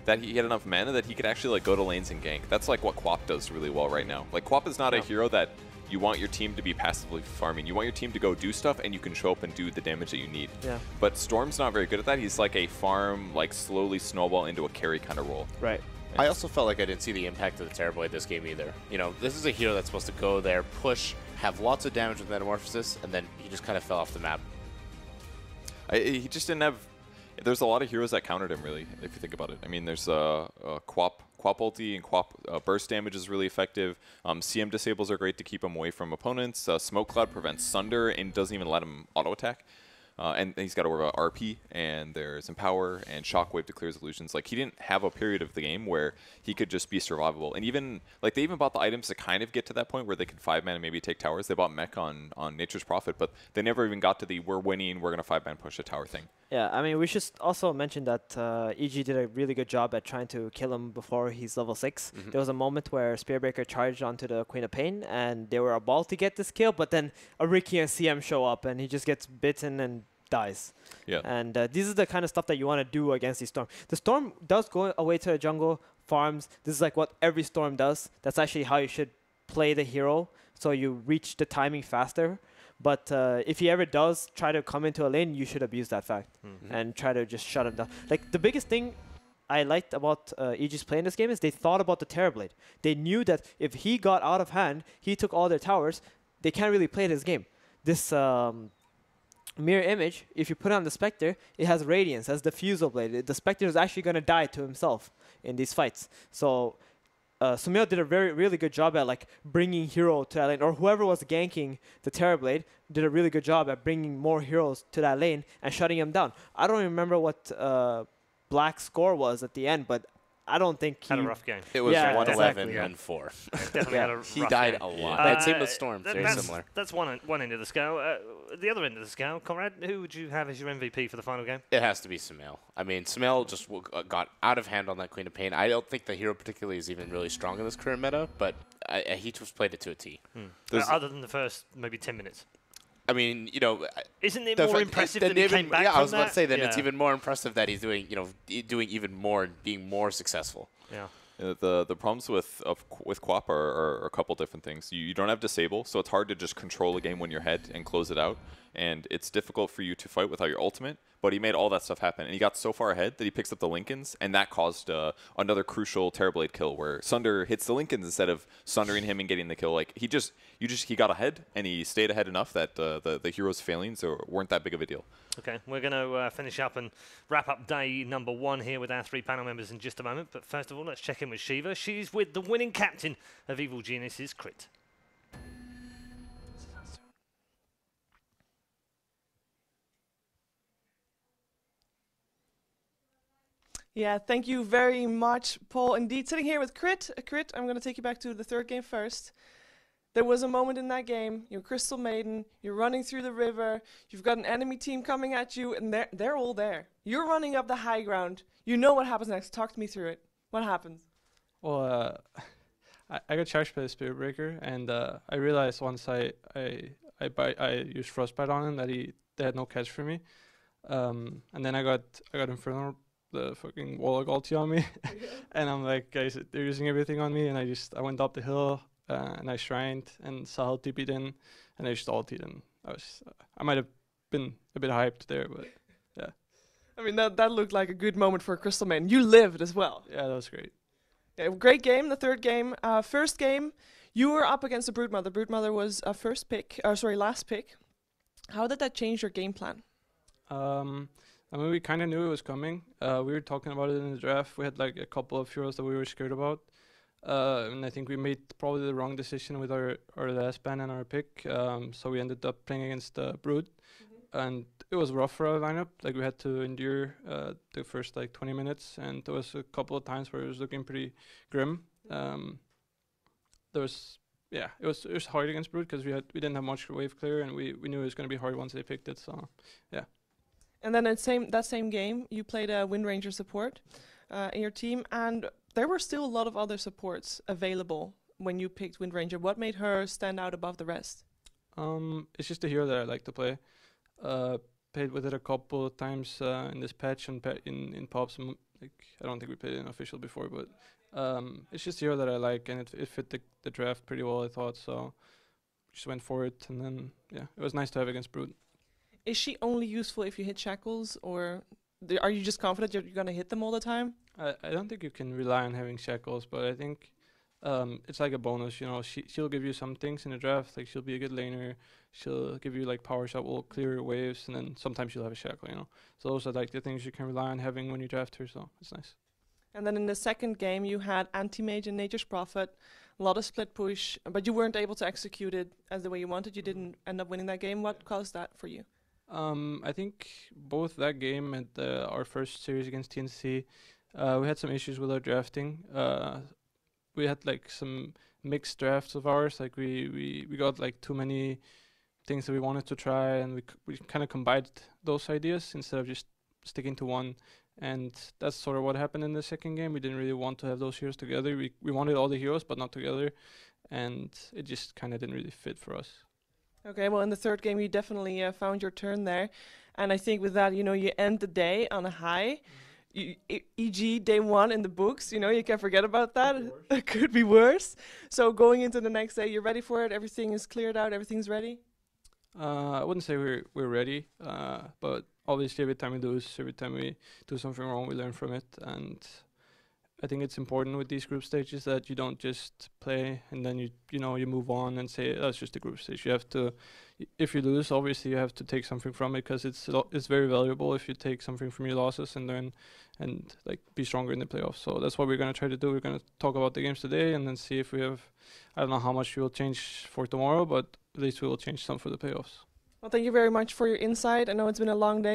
that he had enough mana that he could actually, like, go to lanes and gank. That's, like, what Quap does really well right now. Like, Quap is not a hero that you want your team to be passively farming. You want your team to go do stuff, and you can show up and do the damage that you need. Yeah. But Storm's not very good at that. He's like a farm, like slowly snowball into a carry kind of role. Right. I also felt like I didn't see the impact of the Terrorblade this game either. You know, this is a hero that's supposed to go there, push, have lots of damage with Metamorphosis, and then he just kind of fell off the map. He just didn't have... There's a lot of heroes that countered him, really, if you think about it. I mean, there's Quap ulti and Quap burst damage is really effective. CM disables are great to keep him away from opponents. Smoke Cloud prevents Sunder and doesn't even let him auto-attack. And he's got to worry about RP, and there's Empower and Shockwave to clear his illusions. Like, he didn't have a period of the game where he could just be survivable. And even, like, they even bought the items to kind of get to that point where they could 5-man and maybe take towers. They bought Mech on Nature's Prophet, but they never even got to the we're winning, we're going to 5-man push a tower thing. Yeah, I mean, we should also mention that EG did a really good job at trying to kill him before he's level 6. There was a moment where Spearbreaker charged onto the Queen of Pain, and they were about to get this kill, but then a Ricky and CM show up, and he just gets bitten and dies. Yeah. And this is the kind of stuff that you want to do against the Storm. The Storm does go away to the jungle, farms. This is like what every Storm does. That's actually how you should play the hero, so you reach the timing faster. But if he ever does try to come into a lane, you should abuse that fact and try to just shut him down. Like, the biggest thing I liked about EG's play in this game is they thought about the Terrorblade. They knew that if he got out of hand, he took all their towers, they can't really play this game. This mirror image, if you put it on the Spectre, it has Radiance, has the Fusel Blade. The Spectre is actually going to die to himself in these fights. So Sumail did a really good job at, like, bringing hero to that lane, or whoever was ganking the Terrorblade did a really good job at bringing more heroes to that lane and shutting him down. I don't remember what Black's score was at the end, but I don't think he had a rough game. It was 111 exactly, and 4. Definitely had a rough He died game. a lot. Same with Storm, very that's similar. That's one end of the scale. The other end of the scale, Conrad, who would you have as your MVP for the final game? It has to be Sumail. I mean, Sumail just got out of hand on that Queen of Pain. I don't think the hero particularly is even really strong in this current meta, but he just played it to a T. Other than the first maybe 10 minutes. I mean, you know, isn't it more impressive that he came back Yeah, from I was about that? to say that it's even more impressive that he's doing, you know, doing even more and being more successful. Yeah. The problems with Quap are a couple different things. You don't have disable, so it's hard to just control a game when you're ahead and close it out. And it's difficult for you to fight without your ultimate. But he made all that stuff happen, and he got so far ahead that he picks up the Lincolns, and that caused another crucial Terrorblade kill where Sunder hits the Lincolns instead of sundering him and getting the kill. Like, he got ahead, and he stayed ahead enough that the hero's failings weren't that big of a deal. Okay, we're going to finish up and wrap up day number 1 here with our 3 panel members in just a moment. But first of all, let's check in with Shiva. She's with the winning captain of Evil Genius's Crit. Yeah, thank you very much, Paul. Indeed, sitting here with Crit. Crit, I'm going to take you back to the 3rd game first. There was a moment in that game, you're Crystal Maiden, you're running through the river, you've got an enemy team coming at you, and they're all there. You're running up the high ground. You know what happens next. Talk to me through it. What happens? Well, I got charged by the Spirit Breaker, and I realized once I used Frostbite on him that they had no catch for me. And then I got Infernal, the fucking Warlock ulti on me, and I'm like, guys, they're using everything on me, and I went up the hill and I shrined, and Sahel TP'd in, and I just ultied, and I might have been a bit hyped there, but yeah. I mean, that looked like a good moment for a Crystal Maiden. You lived as well. Yeah, that was great. Yeah, great game, the 3rd game. First game, you were up against the Broodmother. Broodmother was a last pick. How did that change your game plan? I mean, we kind of knew it was coming. We were talking about it in the draft. We had like a couple of heroes that we were scared about. And I think we made probably the wrong decision with our last ban and our pick. So we ended up playing against Brood, and it was rough for our lineup. Like we had to endure the first like 20 minutes, and there was a couple of times where it was looking pretty grim. There was it was hard against Brood because we didn't have much wave clear, and we knew it was going to be hard once they picked it. So yeah. And then that same game, you played a Wind Ranger support in your team, and there were still a lot of other supports available when you picked Wind Ranger. What made her stand out above the rest? It's just a hero that I like to play. Played with it a couple of times in this patch and in pops. Like I don't think we played it in official before, but it's just a hero that I like, and it fit the draft pretty well, I thought. So just went for it, and then it was nice to have against Brood. Is she only useful if you hit shackles, or are you just confident you're going to hit them all the time? I don't think you can rely on having shackles, but I think it's like a bonus. You know, she'll give you some things in the draft, like she'll be a good laner. She'll give you like power shot, will clear your waves, and then sometimes she'll have a shackle. You know, so those are like the things you can rely on having when you draft her. So it's nice. And then in the second game, you had Anti-Mage and Nature's Prophet, a lot of split push, but you weren't able to execute it as the way you wanted. You didn't end up winning that game. What caused that for you? I think both that game and our first series against TNC, we had some issues with our drafting. We had like some mixed drafts of ours. Like we got like too many things that we wanted to try, and we kind of combined those ideas instead of just sticking to one. And that's sort of what happened in the second game. We didn't really want to have those heroes together. We wanted all the heroes, but not together, and it just kind of didn't really fit for us. Okay, well, in the third game, you definitely found your turn there. And I think with that, you end the day on a high. E.g., day one in the books, you can't forget about that. It could be worse. So going into the next day, you're ready for it? Everything is cleared out? Everything's ready? I wouldn't say we're ready, but obviously every time we lose, every time we do something wrong, we learn from it. And I think it's important with these group stages that you don't just play and then you move on and say that's just a group stage. You have to, if you lose, obviously you have to take something from it, because it's very valuable if you take something from your losses and learn and like be stronger in the playoffs. So that's what we're gonna try to do. We're gonna talk about the games today and then see if we have. I don't know how much we will change for tomorrow, but at least we will change some for the playoffs. Well, thank you very much for your insight. I know it's been a long day.